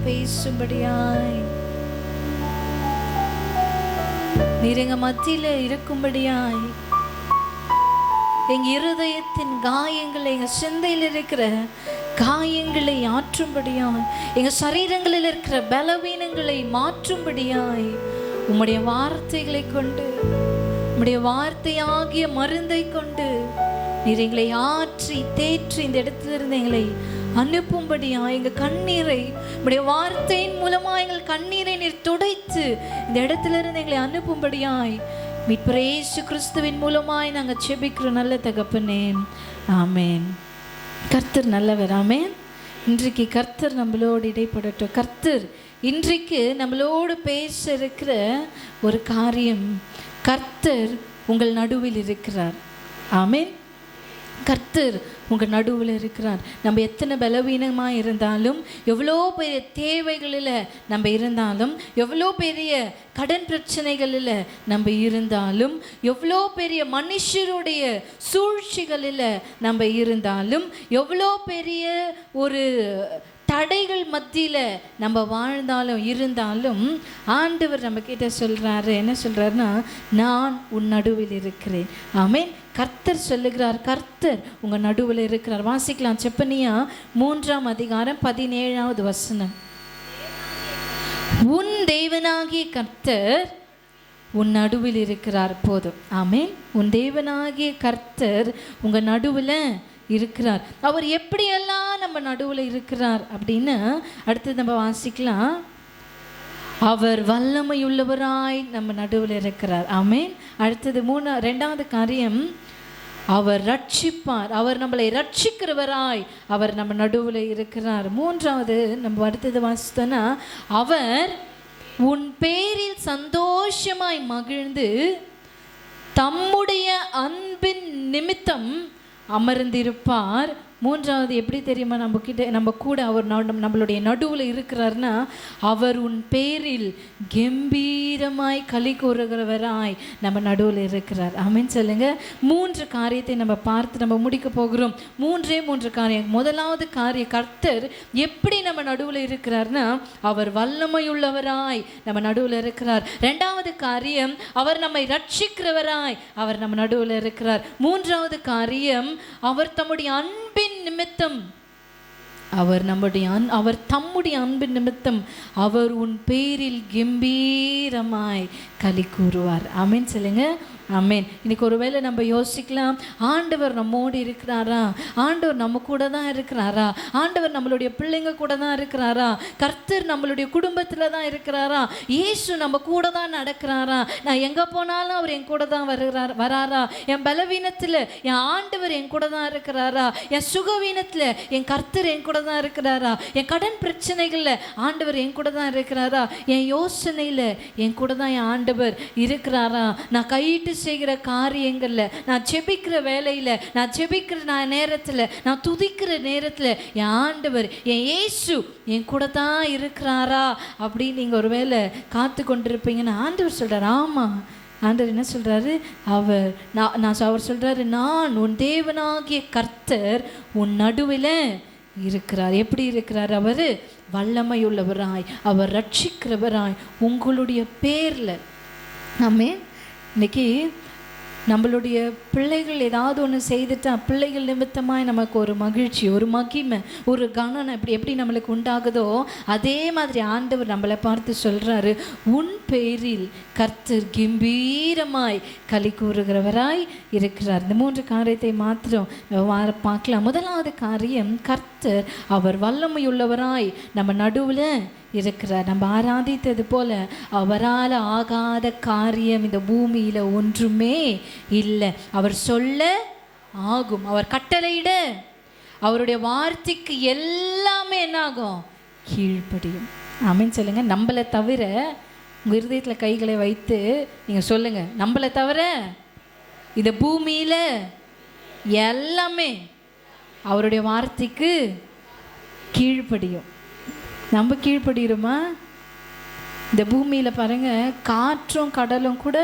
பேசும்படியாய், நீர் எங்க மத்தியில இருக்கும்படியாய், எங்க இருதயத்தின் காயங்களை, எங்க சிந்தையில் இருக்கிற காயங்களை ஆற்றும்படியாய், எங்க சரீரங்களில் இருக்கிற பலவீனங்களை மாற்றும்படியாய் உம்முடைய வார்த்தைகளை கொண்டு, உம்முடைய வார்த்தையாகிய மருந்தை கொண்டு நீர் எங்களை ஆற்றி தேற்றி இந்த இடத்திலிருந்து எங்களை அனுப்பும்படியா, எங்க கண்ணீரை உம்முடைய வார்த்தையின் மூலமா எங்கள் கண்ணீரை நீர் துடைத்து இந்த இடத்திலிருந்து எங்களை அனுப்பும்படியாய் மீட்பர் இயேசு கிறிஸ்துவின் மூலமாய் நாங்கள் ஜெபிக்கிற நல்ல தகப்பனே, ஆமேன். கர்த்தர் நல்லவர். ஆமேன். இன்றைக்கு கர்த்தர் நம்மளோடு இடைப்படட்டும். கர்த்தர் இன்றைக்கு நம்மளோடு பேச இருக்கிற ஒரு காரியம், கர்த்தர் உங்கள் நடுவில் இருக்கிறார். ஆமேன். கர்த்தர் உங்கள் நடுவில் இருக்கிறார். நம்ம எத்தனை பலவீனமாக இருந்தாலும், எவ்வளோ பெரிய தேவைகளில் நம்ம இருந்தாலும், எவ்வளோ பெரிய கடன் பிரச்சனைகளில் நம்ம இருந்தாலும், எவ்வளோ பெரிய மனுஷருடைய சூழ்ச்சிகளில் நம்ம இருந்தாலும், எவ்வளோ பெரிய ஒரு தடைகள் மத்தியில் நம்ம வாழ்ந்தாலும் இருந்தாலும், ஆண்டவர் நம்ம கிட்ட சொல்கிறாரு, என்ன சொல்கிறாருன்னா, நான் உன் நடுவில் இருக்கிறேன். ஆமேன். கர்த்தர் சொல்லுகிறார், கர்த்தர் உங்கள் நடுவில் இருக்கிறார். வாசிக்கலாம். செப்பனியா 3ஆம் அதிகாரம் 17வது வசனம். உன் தேவனாகிய கர்த்தர் உன் நடுவில் இருக்கிறார். போதும். ஆமேன். உன் தேவனாகிய கர்த்தர் உங்கள் நடுவில் இருக்கிறார். அவர் எப்படியெல்லாம் நம்ம நடுவில் இருக்கிறார் அப்படின்னு அடுத்தது நம்ம வாசிக்கலாம். அவர் வல்லமையுள்ளவராய் நம்ம நடுவில் இருக்கிறார். ஆமேன். அடுத்தது 2வது காரியம், அவர் ரட்சிப்பார். அவர் நம்மளை ரட்சிக்கிறவராய் அவர் நம்ம நடுவில் இருக்கிறார். 3வது நம்ம அடுத்தது வாசித்தோன்னா, அவர் உன் பேரில் சந்தோஷமாய் மகிழ்ந்து தம்முடைய அன்பின் நிமித்தம் அமர்ந்திருப்பார். 3வது எப்படி தெரியுமா, நம்ம கூட அவர் நம்மளுடைய நடுவில் இருக்கிறார்னா, அவர் உன் பேரில் கம்பீரமாய் களி கூறுகிறவராய் நம்ம நடுவில் இருக்கிறார். ஆமீன் சொல்லுங்க. 3 காரியத்தை நம்ம பார்த்து நம்ம முடிக்க போகிறோம். 3 காரியம். முதலாவது காரியம், கர்த்தர் எப்படி நம்ம நடுவில் இருக்கிறார்னா, அவர் வல்லமையுள்ளவராய் நம்ம நடுவில் இருக்கிறார். 2வது காரியம், அவர் நம்மை ரட்சிக்கிறவராய் அவர் நம்ம நடுவில் இருக்கிறார். 3வது காரியம், அவர் தம்முடைய அன்பின் நிமித்தம், அவர் தம்முடைய அன்பின் நிமித்தம் அவர் உன் பேரில் கம்பீரமாய் களி கூறுவார். ஆமீன் சொல்லுங்க. ஆமேன். இன்னைக்கு ஒருவேளை நம்ம யோசிக்கலாம், ஆண்டவர் நம்மோடு இருக்கிறாரா, ஆண்டவர் நம்ம கூட தான் இருக்கிறாரா, ஆண்டவர் நம்மளுடைய பிள்ளைங்க கூட தான் இருக்கிறாரா, கர்த்தர் நம்மளுடைய குடும்பத்தில் தான் இருக்கிறாரா, இயேசு நம்ம கூட தான் நடக்கிறாரா, நான் எங்கே போனாலும் அவர் என் கூட தான் வராரா, என் பலவீனத்தில் என் ஆண்டவர் என் கூட தான் இருக்கிறாரா, என் சுகவீனத்தில் என் கர்த்தர் என் கூட தான் இருக்கிறாரா, என் கடன் பிரச்சனைகளில் ஆண்டவர் என் கூட தான் இருக்கிறாரா, என் யோசனையில் என் கூட தான் என் ஆண்டவர் இருக்கிறாரா, நான் கையிட்டு செய்கிற காரியங்களில், நான் ஜெபிக்கிற வேலையில், நான் ஜெபிக்கிற நேரத்தில், நான் துதிக்கிற நேரத்தில் என் ஆண்டவர் என் இயேசு என் கூட தான் இருக்கிறாரா அப்படின்னு நீங்கள் ஒரு வேளை காத்து கொண்டிருப்பீங்கன்னு ஆண்டவர் சொல்கிறார். ஆமாம். ஆண்டவர் என்ன சொல்கிறாரு, அவர் சொல்கிறாரு, நான் உன் தேவனாகிய கர்த்தர் உன் நடுவில் இருக்கிறார். எப்படி இருக்கிறார்? அவர் வல்லமையுள்ளவராய், அவர் ரட்சிக்கிறவராய் உங்களுடைய பேரில். ஆமென். இன்னைக்கு நம்மளுடைய பிள்ளைகள் ஏதாவது ஒன்று செய்துட்டா, பிள்ளைகள் நிமித்தமாக நமக்கு ஒரு மகிழ்ச்சி, ஒரு மகிமை, ஒரு கணம் எப்படி நம்மளுக்கு உண்டாகுதோ, அதே மாதிரி ஆண்டவர் நம்மளை பார்த்து சொல்கிறாரு, உன் பேரில் கர்த்தர் கம்பீரமாய் களி கூறுகிறவராய் இருக்கிறார். இந்த 3 காரியத்தை மாத்திரம் பார்க்கலாம். முதலாவது காரியம், கர்த்தர் அவர் வல்லமையுள்ளவராய் நம்ம நடுவில் இருக்கிறார். நம்ம ஆராதித்தது போல அவரால் ஆகாத காரியம் இந்த பூமியில் ஒன்றுமே இல்லை. அவர் சொல்ல ஆகும், அவர் கட்டளையிட, அவருடைய வார்த்தைக்கு எல்லாமே என்னாகும்? கீழ்ப்படியும். ஆமீன் சொல்லுங்க. நம்மளை தவிர, உங்கள் இருதயத்தில் கைகளை வைத்து நீங்கள் சொல்லுங்க, நம்மளை தவிர இந்த பூமியில் எல்லாமே அவருடைய வார்த்தைக்கு கீழ்ப்படியும். நம்ம கீழ்ப்படுகிறோமா? இந்த பூமியில் பாருங்கள், காற்றும் கடலும் கூட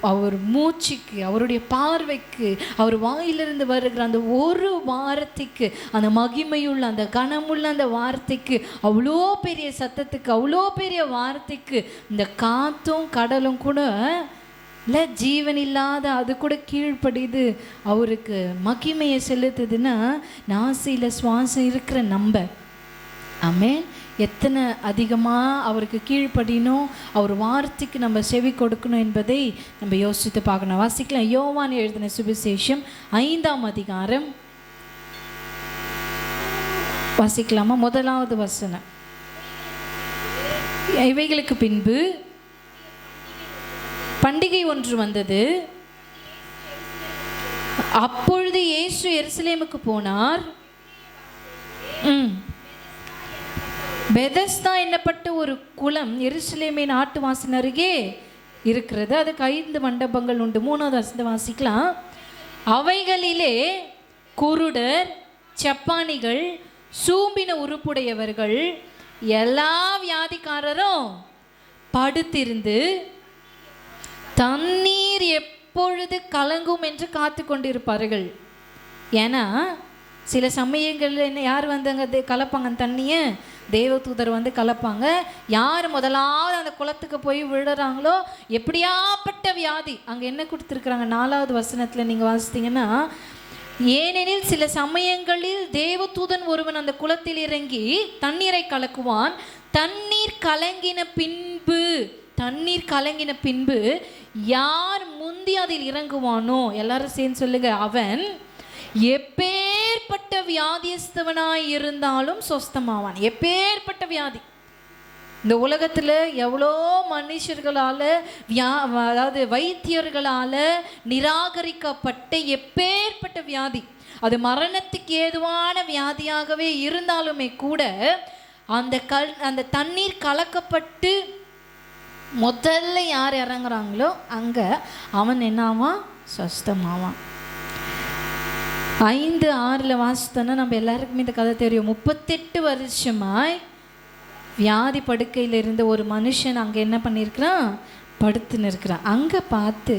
அவர் மூச்சுக்கு, அவருடைய பார்வைக்கு, அவர் வாயிலிருந்து வருகிற அந்த ஒரு வார்த்தைக்கு, அந்த மகிமையுள்ள அந்த கனமுள்ள அந்த வார்த்தைக்கு, அவ்வளோ பெரிய சத்தத்துக்கு, அவ்வளோ பெரிய வார்த்தைக்கு இந்த காற்றும் கடலும் கூட இல்லை, ஜீவன் இல்லாத அது கூட கீழ்ப்படிது, அவருக்கு மகிமையை செலுத்துதுன்னா நாசியில் சுவாசம் இருக்கிற நம்ம ஆமென் எத்தனை அதிகமாக அவருக்கு கீழ்ப்படினோம், அவர் வார்த்தைக்கு நம்ம செவி கொடுக்கணும் என்பதை நம்ம யோசித்து பார்க்கணும். வாசிக்கலாம். யோவான் எழுதின சுவிசேஷம் 5ஆம் அதிகாரம் வாசிக்கலாமா? 1வது வசனம். இவைகளுக்கு பின்பு பண்டிகை ஒன்று வந்தது. அப்பொழுது இயேசு எருசலேமுக்கு போனார். பெதஸ்தா என்னப்பட்ட ஒரு குளம் எருசலேமின் ஆட்டு வாசல் அருகே இருக்கிறது. அதுக்கு 5 மண்டபங்கள் உண்டு. 3வது வசனத்தை வாசிக்கலாம். அவைகளிலே குருடர், சப்பானிகள், சூம்பின உறுப்புடையவர்கள், எல்லா வியாதிக்காரரும் படுத்திருந்து தண்ணீர் எப்பொழுது கலங்கும் என்று காத்து கொண்டிருப்பார்கள். ஏன்னா சில சமயங்களில் என்ன யார் வந்து கலப்பாங்க தண்ணியை? தேவதூதர் வந்து கலப்பாங்க. யார் முதலாவது அந்த குளத்துக்கு போய் விழுறாங்களோ எப்படியாப்பட்ட வியாதி அங்கே என்ன கொடுத்துருக்குறாங்க? 4வது வசனத்தில் நீங்கள் வாசித்தீங்கன்னா, ஏனெனில் சில சமயங்களில் தேவதூதன் ஒருவன் அந்த குளத்தில் இறங்கி தண்ணீரை கலக்குவான். தண்ணீர் கலங்கின பின்பு யார் முந்தி அதில் இறங்குவானோ, எல்லாரும் சேர்ந்து சொல்லுங்க, அவன் எப்பேற்பட்ட வியாதியஸ்தவனாய் இருந்தாலும் சொஸ்தமாவான். எப்பேற்பட்ட வியாதி இந்த உலகத்தில் எவ்வளோ மனுஷர்களால் அதாவது வைத்தியர்களால் நிராகரிக்கப்பட்ட எப்பேற்பட்ட வியாதி, அது மரணத்துக்கு ஏதுவான வியாதியாகவே இருந்தாலுமே கூட அந்த தண்ணீர் கலக்கப்பட்டு முதல்ல யார் இறங்குறாங்களோ அங்கே அவன் என்னாவான்? சொஸ்தமாவான். 5:6 வாசித்தோன்னா நம்ம எல்லாருக்குமே இந்த கதை தெரியும். 38 வருஷமாய் வியாதி படுக்கையில் இருந்த ஒரு மனுஷன் அங்கே என்ன பண்ணியிருக்கிறான்? படுத்துன்னு இருக்கிறான். அங்கே பார்த்து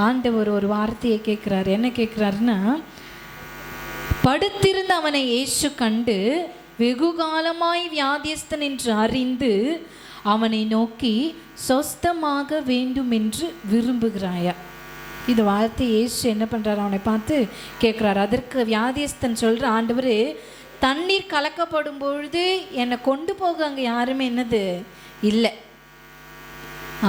ஆண்டவர் ஒரு வார்த்தையை கேட்குறாரு. என்ன கேட்குறாருன்னா, படுத்திருந்த அவனை இயேசு கண்டு வெகு காலமாய் வியாதியஸ்தன் என்று அறிந்து அவனை நோக்கி சொஸ்தமாக வேண்டும் என்று விரும்புகிறாயா? இந்த வார்த்தை இயேசு என்ன பண்ணுறாரு? அவனை பார்த்து கேட்குறாரு. அதற்கு வியாதியஸ்தன் சொல்கிற, ஆண்டவர் தண்ணீர் கலக்கப்படும் பொழுது என்னை கொண்டு போக அங்கே யாருமே என்னது இல்லை.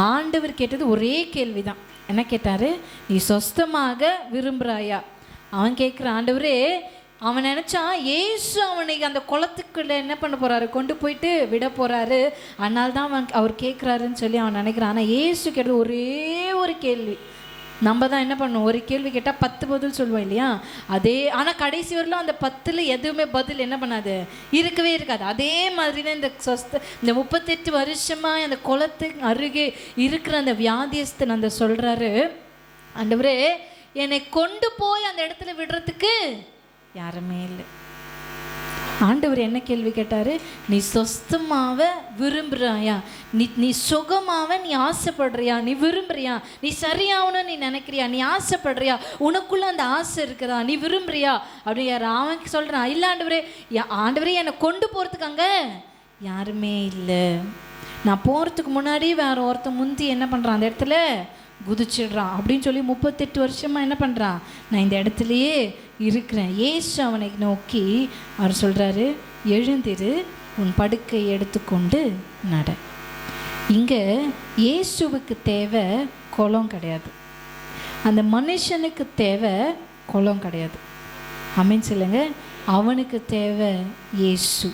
ஆண்டவர் கேட்டது ஒரே கேள்வி தான். என்ன கேட்டார்? நீ சொஸ்தமாக விரும்புகிறாயா? அவன் கேட்குற, ஆண்டவரே, அவன் நினச்சான் இயேசு அவனை அந்த குளத்துக்குள்ளே என்ன பண்ண போகிறாரு? கொண்டு போயிட்டு விட போகிறாரு. அதனால தான் அவர் கேட்குறாருன்னு சொல்லி அவன் நினைக்கிறான். ஆனால் இயேசு கேட்டது ஒரே ஒரு கேள்வி. நம்ம தான் என்ன பண்ணுவோம்? ஒரு கேள்வி கேட்டால் 10 பதில் சொல்லுவோம் இல்லையா? அதே, ஆனால் கடைசி வரலும் அந்த 10ல் எதுவுமே பதில் என்ன பண்ணாது? இருக்கவே இருக்காது. அதே மாதிரி தான் இந்த 38 வருஷமாக அந்த குளத்துக்கு அருகே இருக்கிற அந்த வியாதியஸ்தன் அந்த சொல்கிறாரு, ஆண்டவரே, என்னை கொண்டு போய் அந்த இடத்துல விடுறதுக்கு யாருமே இல்லை. ஆண்டவர் என்ன கேள்வி கேட்டார்? நீ சொஸ்தமாவ விரும்புகிறாயா? நீ சுகமாவ நீ ஆசைப்படுறியா? நீ விரும்புறியா? நீ சரியாகணும்னு நீ நினைக்கிறியா? நீ ஆசைப்படுறியா? உனக்குள்ள அந்த ஆசை இருக்குதா? நீ விரும்புறியா? அப்படி அவன் சொல்கிறான், இல்லை ஆண்டவரே என்னை கொண்டு போகிறதுக்கு அங்கே யாருமே இல்லை. நான் போகிறதுக்கு முன்னாடி வேற ஒருத்தன் முந்தி என்ன பண்ணுறான்? அந்த இடத்துல குதிச்சிடுறான் அப்படின்னு சொல்லி 38 வருஷமாக என்ன பண்ணுறான்? நான் இந்த இடத்துலையே இருக்கிறேன். இயேசு அவனை நோக்கி அவர் சொல்கிறாரு, எழுந்திரு, உன் படுக்கை எடுத்துக்கொண்டு நட. இங்கே இயேசுவுக்கு தேவை குளம் கிடையாது, அந்த மனுஷனுக்கு தேவை குளம் கிடையாது. ஆமென் சொல்லுங்க. அவனுக்கு தேவை இயேசு.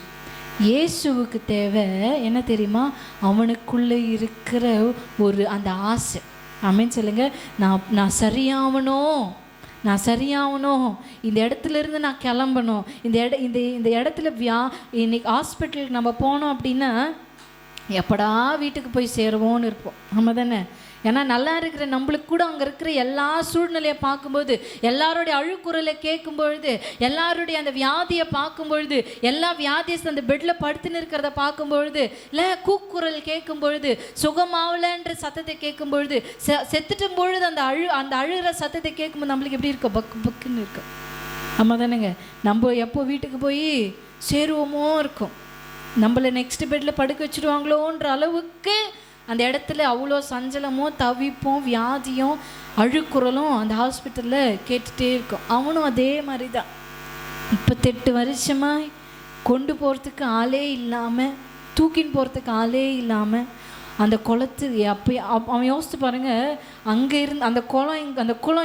இயேசுவுக்கு தேவை என்ன தெரியுமா? அவனுக்குள்ளே இருக்கிற ஒரு அந்த ஆசை. ஆமென் சொல்லுங்க. நான் சரியாகணும், இந்த இடத்துல இருந்து நான் கிளம்பணும், இந்த இடத்துல இன்னைக்கு ஹாஸ்பிட்டலுக்கு நம்ம போனோம் அப்படின்னா எப்படா வீட்டுக்கு போய் சேருவோன்னு இருப்போம். ஆமாம் தானே? ஏன்னா நல்லா இருக்கிற நம்மளுக்கு கூட அங்கே இருக்கிற எல்லா சூழ்நிலையை பார்க்கும்போது, எல்லாருடைய அழுக்குறலை கேட்கும்பொழுது, எல்லாருடைய அந்த வியாதியை பார்க்கும்பொழுது, எல்லா வியாதியஸ்து அந்த பெட்டில் படுத்துன்னு இருக்கிறத பார்க்கும்பொழுது, இல்லை கூக்குரல் கேட்கும்பொழுது, சுகமாகலன்ற சத்தத்தை கேட்கும்பொழுது, செத்துட்டும் பொழுது அந்த அழுகிற சத்தத்தை கேட்கும்போது நம்மளுக்கு எப்படி இருக்கும்? பக்கு பக்குன்னு இருக்கும். ஆமாம் தானேங்க? நம்ம எப்போ வீட்டுக்கு போய் சேருவோமோ இருக்கும், நம்மளை நெக்ஸ்ட் பெட்டில் படுக்க வச்சுருவாங்களோன்ற அளவுக்கு அந்த இடத்துல அவ்வளோ சஞ்சலமோ தவிப்பும் வியாதியும் அழுக்குறலும் அந்த ஹாஸ்பிட்டலில் கேட்டுகிட்டே இருக்கும். அவனும் அதே மாதிரி தான் 38 வருஷமாக கொண்டு போகிறதுக்கு ஆளே இல்லாமல், தூக்கின்னு போகிறதுக்கு ஆளே இல்லாமல் அந்த குளத்து அவன் யோசித்து பாருங்கள், அங்கே இருந்து அந்த குளம்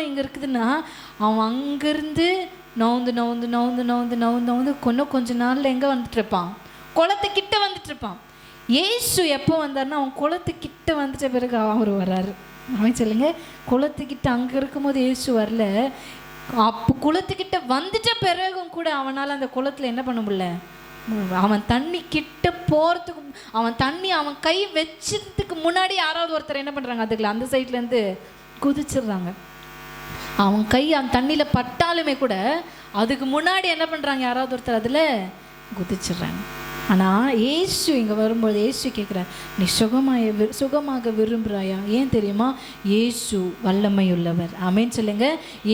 இங்கே இருக்குதுன்னா அவன் அங்கேருந்து நவுந்து கொஞ்ச நாளில் எங்கே வந்துட்டுருப்பான்? குளத்துக்கிட்ட வந்துட்டுருப்பான். ஏசு எப்போ வந்தார்னா அவன் குளத்துக்கிட்ட வந்துட்ட பிறகு அவர் வர்றாரு. அவன் சொல்லுங்க, குளத்துக்கிட்ட அங்கே இருக்கும்போது ஏசு வரல, அப்போ குளத்துக்கிட்ட வந்துட்ட பிறகும் கூட அவனால் அந்த குளத்தில் என்ன பண்ண முடியல? அவன் தண்ணி கிட்ட போகிறதுக்கு, அவன் கை வச்சதுக்கு முன்னாடி யாராவது ஒருத்தர் என்ன பண்ணுறாங்க, அதுக்குள்ள அந்த சைட்லேருந்து குதிச்சிடுறாங்க. அவன் கை அந்த தண்ணியில் பட்டாலுமே கூட அதுக்கு முன்னாடி என்ன பண்ணுறாங்க, யாராவது ஒருத்தர் அதில் குதிச்சிடுறாங்க. ஆனால் ஏசு இங்கே வரும்போது ஏசு கேட்குறார், நீ சுகமாக விரும்புகிறாயா? ஏன் தெரியுமா? ஏசு வல்லமையுள்ளவர். ஆமேன்னு சொல்லுங்க.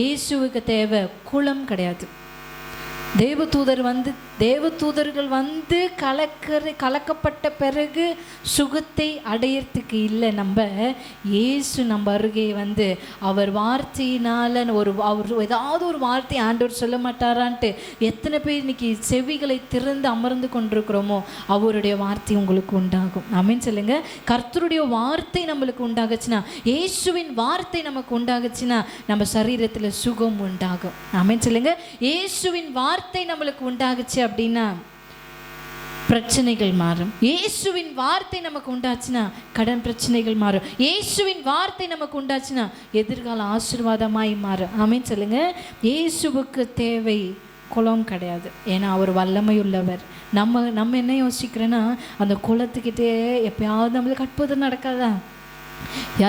ஏசுவுக்கு தேவை குளம் கிடையாது. தேவதூதர்கள் வந்து கலக்கப்பட்ட பிறகு சுகத்தை அடையிறதுக்கு இல்லை. ஏசு நம்ம அருகே வந்து அவர் வார்த்தையினால் அவர் ஏதாவது ஒரு வார்த்தை ஆண்டவர் சொல்ல மாட்டாரான்ட்டு எத்தனை பேர் இன்னைக்கு செவிகளை திறந்து அமர்ந்து கொண்டிருக்கிறோமோ அவருடைய வார்த்தை உங்களுக்கு உண்டாகும். ஆமேன்னு சொல்லுங்க. கர்த்தருடைய வார்த்தை நம்மளுக்கு உண்டாகுச்சுன்னா, இயேசுவின் வார்த்தை நமக்கு உண்டாகுச்சுன்னா நம்ம சரீரத்தில் சுகம் உண்டாகும். ஆமேன்னு சொல்லுங்க. இயேசுவின் வார்த்தை நம்மளுக்கு உண்டாகுச்சு அப்படின்னா பிரச்சனைகள் மாறும். இயேசுவின் வார்த்தை நமக்கு உண்டாச்சுன்னா கடன் பிரச்சனைகள் மாறும். இயேசுவின் வார்த்தை நமக்கு உண்டாச்சுன்னா எதிர்கால ஆசீர்வாதமாய் மாறும். ஆமேன் சொல்லுங்க. இயேசுவுக்கு தேவை குளம் கிடையாது, ஏன்னா அவர் வல்லமை உள்ளவர். நம்ம என்ன யோசிக்கிறேன்னா, அந்த குளத்துக்கிட்டே எப்பயாவது நம்மளுக்கு அற்புதம் நடக்காதா?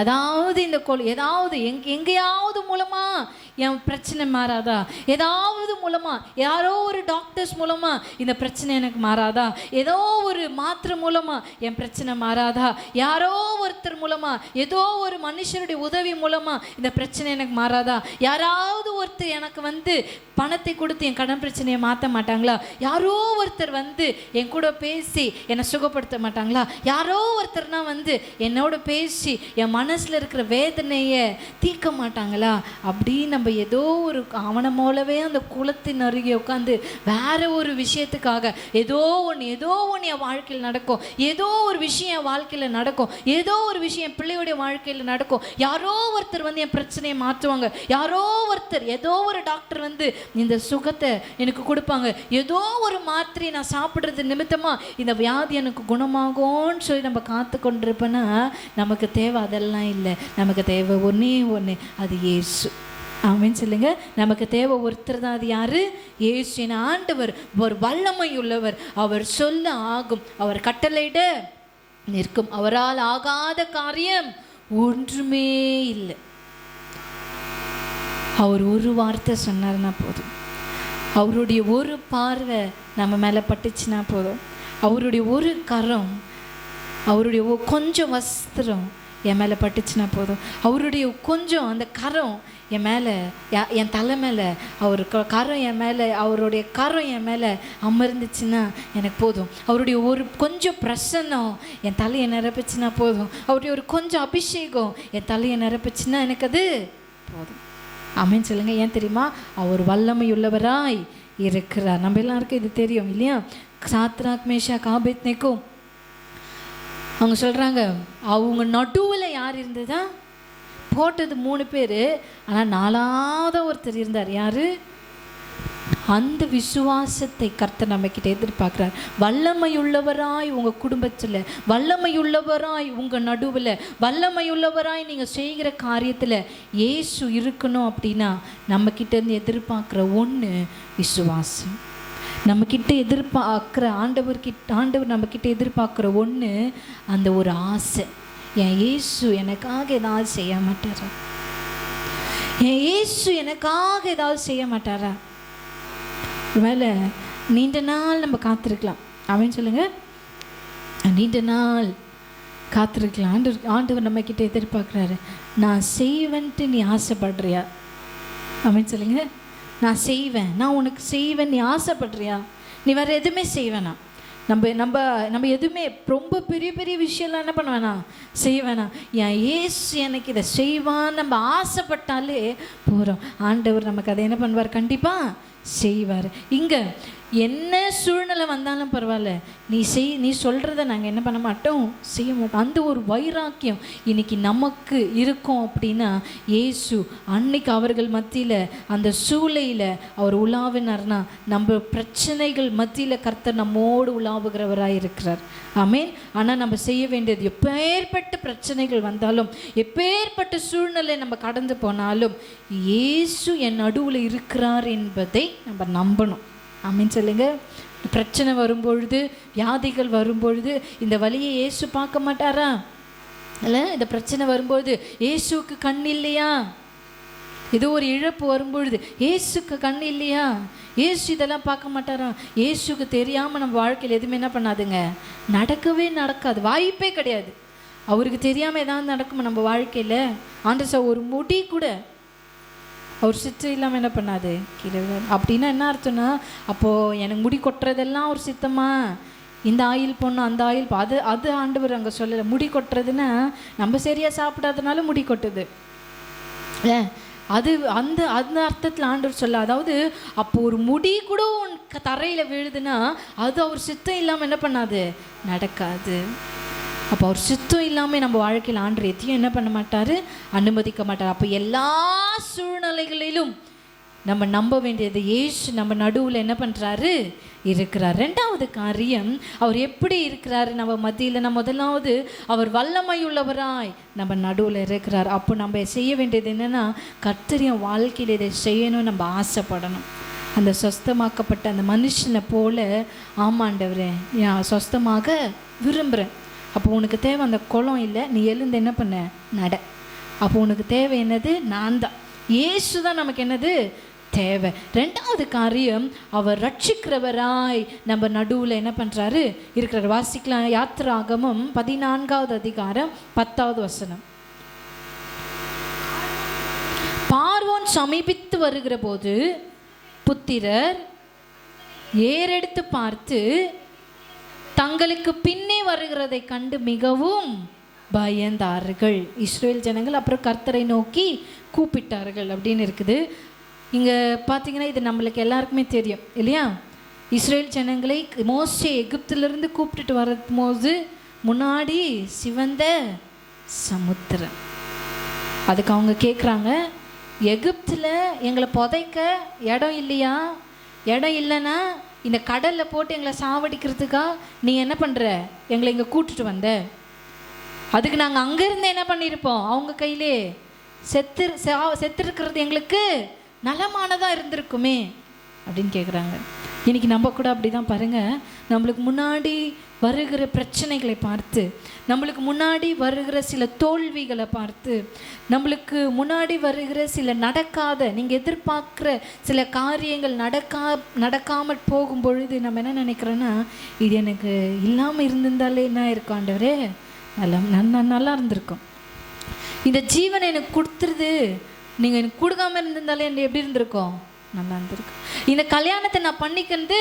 ஏதாவது இந்த ஏதாவது எங்கேயாவது மூலமா என் பிரச்சனை மாறாதா? ஏதாவது மூலமா யாரோ ஒரு டாக்டர்ஸ் மூலமா இந்த பிரச்சனை எனக்கு மாறாதா? ஏதோ ஒரு மாத்திரை மூலமா என் பிரச்சனை மாறாதா? யாரோ ஒருத்தர் மூலமா, ஏதோ ஒரு மனுஷருடைய உதவி மூலமா இந்த பிரச்சனை எனக்கு மாறாதா? யாராவது ஒருத்தர் எனக்கு வந்து பணத்தை கொடுத்து என் கடன் பிரச்சனையை மாற்ற மாட்டாங்களா? யாரோ ஒருத்தர் வந்து என் கூட பேசி என்னை சுகப்படுத்த மாட்டாங்களா? யாரோ ஒருத்தர்னா வந்து என்னோட பேசி என் மனசில் இருக்கிற வேதனையை தீர்க்க மாட்டாங்களா? அப்படின்னு நம்ம ஏதோ ஒரு அவனை போலவே அந்த குளத்தின் அருகே உட்காந்து வேற ஒரு விஷயத்துக்காக ஏதோ ஒன்று என் வாழ்க்கையில் நடக்கும், ஏதோ ஒரு விஷயம் என் வாழ்க்கையில் நடக்கும், ஏதோ ஒரு விஷயம் என் பிள்ளையுடைய வாழ்க்கையில் நடக்கும், யாரோ ஒருத்தர் வந்து என் பிரச்சனையை மாற்றுவாங்க, யாரோ ஒருத்தர் ஏதோ ஒரு டாக்டர் வந்து இந்த சுகத்தை எனக்கு கொடுப்பாங்க, ஏதோ ஒரு மாத்திரை நான் சாப்பிட்றது நிமித்தமாக இந்த வியாதி எனக்கு குணமாகும்னு சொல்லி நம்ம காத்து கொண்டிருப்பேன்னா நமக்கு தேவை அதெல்லாம் இல்லை. நமக்கு தேவை ஒன்றே ஒன்று, அது இயேசு. ஆமென் சொல்லுங்க. நமக்கு தேவை ஒருத்தர் தான். அது யாரு? இயேசு. ஆண்டவர் ஒரு வல்லமை உள்ளவர். அவர் சொல்ல ஆகும், அவர் கட்டளையிட நிற்கும். அவரால் ஆகாத காரியம் ஒன்றுமே இல்லை. அவர் ஒரு வார்த்தை சொன்னார்னா போதும், அவருடைய ஒரு பார்வை நம்ம மேலே பட்டுச்சுன்னா போதும், அவருடைய ஒரு கரம், அவருடைய கொஞ்சம் வஸ்திரம் என் மேலே பட்டுச்சுன்னா போதும், அவருடைய கொஞ்சம் அந்த கரம் என் மேலே, என் தலை மேலே அவர் கரம் என் மேலே, அவருடைய கரம் என் மேலே அமர்ந்துச்சுன்னா எனக்கு போதும். அவருடைய ஒரு கொஞ்சம் பிரசன்னம் என் தலையை நிரப்பிச்சுன்னா போதும், அவருடைய ஒரு கொஞ்சம் அபிஷேகம் என் தலையை நிரப்பிச்சுன்னா எனக்கு அது போதும். ஆமென் சொல்லுங்க. ஏன் தெரியுமா? அவர் வல்லமை உள்ளவராய் இருக்கிறார். நம்ம எல்லாருக்கும் இது தெரியும் இல்லையா? சாத்ராக் மேஷாக் ஆபேத்நேகோ அவங்க சொல்கிறாங்க, அவங்க நடுவில் யார் இருந்ததா? போட்டது 3 பேர், ஆனால் 4வது ஒருத்தர் இருந்தார். யார்? அந்த விசுவாசத்தை கர்த்தர் நம்மக்கிட்ட எதிர்பார்க்குறார். வல்லமையுள்ளவராய் உங்கள் குடும்பத்தில், வல்லமையுள்ளவராய் உங்கள் நடுவில், வல்லமையுள்ளவராய் நீங்கள் செய்கிற காரியத்தில் இயேசு இருக்கணும் அப்படின்னா நம்மக்கிட்டேருந்து எதிர்பார்க்குற ஒன்று விசுவாசம். நம்மக்கிட்ட எதிர்பார்க்குற ஆண்டவர் நம்மக்கிட்ட எதிர்பார்க்குற ஒன்று அந்த ஒரு ஆசை. என் இயேசு எனக்காக ஏதாவது செய்ய மாட்டாரா? என் இயேசு எனக்காக ஏதாவது செய்ய மாட்டாரா? ஒருவேளை நீண்ட நாள் நம்ம காத்திருக்கலாம். அவன் சொல்லுங்க, நீண்ட நாள் காத்திருக்கலாம். ஆண்டவர் நம்ம கிட்ட எதிர்பார்க்குறாரு, நான் செய்வேன்ட்டு நீ ஆசைப்படுறியா? அவன் சொல்லுங்க, நான் செய்வேன், நான் உனக்கு செய்வேன், நீ ஆசைப்படுறியா? நீ வேறு எதுவுமே செய்வேனா? நம்ம நம்ம நம்ம எதுவுமே ரொம்ப பெரிய பெரிய விஷயம்லாம் என்ன பண்ண வேணாம், செய்ய வேணாம். என் இயேசு எனக்கு இதை செய்வான்னு நம்ம ஆசைப்பட்டாலே போகிறோம். ஆண்டவர் நமக்கு அதை என்ன பண்ணுவார்? கண்டிப்பாக செய்வார். இங்கே என்ன சூழ்நிலை வந்தாலும் பரவாயில்ல, நீ சொல்கிறத நாங்கள் என்ன பண்ண மாட்டோம், செய்ய மாட்டோம். அந்த ஒரு வைராக்கியம் இன்னைக்கு நமக்கு இருக்கும். அப்படின்னா இயேசு அன்னைக்கு அவர்கள் மத்தியில் அந்த சூளையில் அவர் உலாவினார்னா, நம்ம பிரச்சனைகள் மத்தியில் கர்த்தர் நம்மோடு உலாவுகிறவராக இருக்கிறார். ஆமேன். ஆனால் நம்ம செய்ய வேண்டியது, எப்பேற்பட்ட பிரச்சனைகள் வந்தாலும், எப்பேற்பட்ட சூழ்நிலை நம்ம கடந்து போனாலும், இயேசு என் நடுவில் இருக்கிறார் என்பதை நம்ம நம்பணும். ஆமீன் சொல்லுங்க. பிரச்சனை வரும்பொழுது, வியாதிகள் வரும்பொழுது இந்த வலியை இயேசு பார்க்க மாட்டாரா? இல்லை, இந்த பிரச்சனை வரும்பொழுது இயேசுக்கு கண் இல்லையா? ஏதோ ஒரு இழப்பு வரும்பொழுது இயேசுக்கு கண் இல்லையா? இயேசு இதெல்லாம் பார்க்க மாட்டாரா? இயேசுக்கு தெரியாமல் நம்ம வாழ்க்கையில் எதுவுமே என்ன பண்ணாதுங்க, நடக்கவே நடக்காது, வாய்ப்பே கிடையாது. அவருக்கு தெரியாமல் ஏதாவது நடக்குமா நம்ம வாழ்க்கையில்? ஆண்டவர் ஒரு முடி கூட அவர் சித்தம் இல்லாமல் என்ன பண்ணாது கீழே. அப்படின்னா என்ன அர்த்தம்னா, அப்போது எனக்கு முடி கொட்டுறதெல்லாம் ஒரு சித்தமா? இந்த ஆயில் போடணும், அந்த ஆயில் அது ஆண்டவர் அங்கே சொல்லலை. முடி கொட்டுறதுன்னா நம்ம சரியாக சாப்பிடாதனால முடி கொட்டுது, அது அந்த அந்த அர்த்தத்தில் ஆண்டவர் சொல்ல. அதாவது அப்போ ஒரு முடி கூட தரையில் விழுதுன்னா அது அவர் சித்தம் இல்லாமல் என்ன பண்ணாது, நடக்காது. அப்போ அவர் சித்தம் இல்லாமல் நம்ம வாழ்க்கையில் ஆண்டவர் எதையும் என்ன பண்ண மாட்டார், அனுமதிக்க மாட்டார். அப்போ எல்லா சூழ்நிலைகளிலும் நம்ம நம்ப வேண்டியது, இயேசு நம்ம நடுவில் என்ன பண்ணுறாரு, இருக்கிறார். ரெண்டாவது காரியம், அவர் எப்படி இருக்கிறாரு நம்ம மத்தியில்? நம்ம முதலாவது, அவர் வல்லமையுள்ளவராய் நம்ம நடுவில் இருக்கிறார். அப்போ நம்ம செய்ய வேண்டியது என்னென்னா, கர்த்தரின் வாழ்க்கையில் இதை செய்யணும் நம்ம ஆசைப்படணும். அந்த சொஸ்தமாக்கப்பட்ட அந்த மனுஷனை போல, ஆமாண்டவரே நான் சொஸ்தமாக விரும்புகிறேன். அப்போ உனக்கு தேவை அந்த குளம் இல்லை, நீ எழுந்து என்ன பண்ண, நட. அப்போ உனக்கு தேவை என்னது, நான் தான். இயேசு தான் நமக்கு என்னது தேவை. ரெண்டாவது காரியம், அவர் ரட்சிக்கிறவராய் நம்ம நடுவில் என்ன பண்ணுறாரு, இருக்கிறார். வாசிக்கலாம், யாத்திராகமம் 14வது அதிகாரம் 10வது வசனம். பார்வோன் சமீபித்து வருகிற போது புத்திரர் ஏறெடுத்து பார்த்து தங்களுக்கு பின்னே வருகிறதை கண்டு மிகவும் பயந்தார்கள். இஸ்ரேல் ஜனங்கள் அப்புறம் கர்த்தரை நோக்கி கூப்பிட்டார்கள் அப்படின்னு இருக்குது. இங்கே பார்த்தீங்கன்னா இது நம்மளுக்கு எல்லாருக்குமே தெரியும் இல்லையா? இஸ்ரேல் ஜனங்களை மோசே எகிப்திலிருந்து கூப்பிட்டுட்டு வரும்போது முன்னாடி சிவந்த சமுத்திரம். அதுக்கு அவங்க கேட்குறாங்க, எகிப்தில் எங்களை புதைக்க இடம் இல்லையா? இடம் இல்லைன்னா இந்த கடலில் போட்டு எங்களை சாவடிக்கிறதுக்கா நீ என்ன பண்ணுற, எங்களை இங்கே கூட்டிட்டு வந்த? அதுக்கு நாங்கள் அங்கேருந்து என்ன பண்ணியிருப்போம், அவங்க கையிலே செத்துருக்கிறது எங்களுக்கு நலமானதாக இருந்திருக்குமே அப்படின்னு கேட்குறாங்க. இன்றைக்கி நம்ம கூட அப்படி தான் பாருங்கள். நம்மளுக்கு முன்னாடி வருகிற பிரச்சனைகளை பார்த்து, நம்மளுக்கு முன்னாடி வருகிற சில தோல்விகளை பார்த்து, நம்மளுக்கு முன்னாடி வருகிற சில நடக்காத, நீங்கள் எதிர்பார்க்குற சில காரியங்கள் நடக்காமல் போகும் பொழுது நம்ம என்ன நினைக்கிறோன்னா, இது எனக்கு இல்லாமல் இருந்திருந்தாலே என்ன இருக்கும் ஆண்டவரே, நல்லா இருந்திருக்கும். இந்த ஜீவனை எனக்கு கொடுத்துருது, நீங்கள் எனக்கு கொடுக்காமல் இருந்திருந்தாலே என்ன எப்படி இருந்திருக்கும், நல்லா இருந்திருக்கும். இந்த கல்யாணத்தை நான் பண்ணிக்கிறது,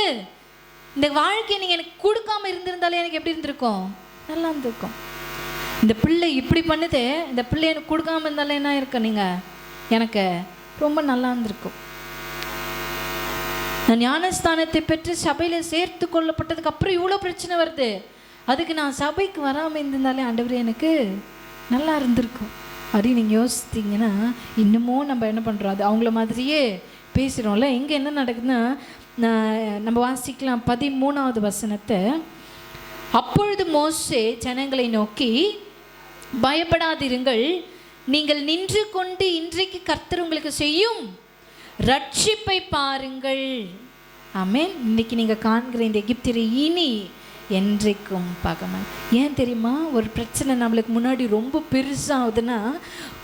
இந்த வாழ்க்கையை நீங்கள் எனக்கு கொடுக்காம இருந்திருந்தாலே எனக்கு எப்படி இருந்திருக்கும், நல்லா இருந்திருக்கும். இந்த பிள்ளை இப்படி பண்ணுது, இந்த பிள்ளை எனக்கு கொடுக்காம இருந்தாலே என்ன இருக்க, நீங்கள் எனக்கு ரொம்ப நல்லா இருந்திருக்கும். நான் ஞானஸ்தானத்தை பெற்று சபையில் சேர்த்து கொள்ளப்பட்டதுக்கு அப்புறம் இவ்வளோ பிரச்சனை வருது, அதுக்கு நான் சபைக்கு வராமல் இருந்திருந்தாலே ஆண்டவரே எனக்கு நல்லா இருந்திருக்கும் அப்படின்னு நீங்கள் யோசித்தீங்கன்னா, இன்னமும் நம்ம என்ன பண்ணுறோம், அது அவங்கள மாதிரியே பேசுகிறோம்ல. இங்கே என்ன நடக்குதுன்னா, நம்ம வாசிக்கலாம் 13வது வசனத்தை. அப்பொழுது மோசே ஜனங்களை நோக்கி, பயப்படாதிருங்கள், நீங்கள் நின்று கொண்டு இன்றைக்கு கர்த்தர் உங்களுக்கு செய்யும் ரட்சிப்பை பாருங்கள். ஆமென். இன்னைக்கு நீங்கள் காண்கிற இந்த எகிப்தியரை இனி என்றைக்கும் பகமை. ஏன் தெரியுமா? ஒரு பிரச்சனை நம்மளுக்கு முன்னாடி ரொம்ப பெருசாகுதுன்னா,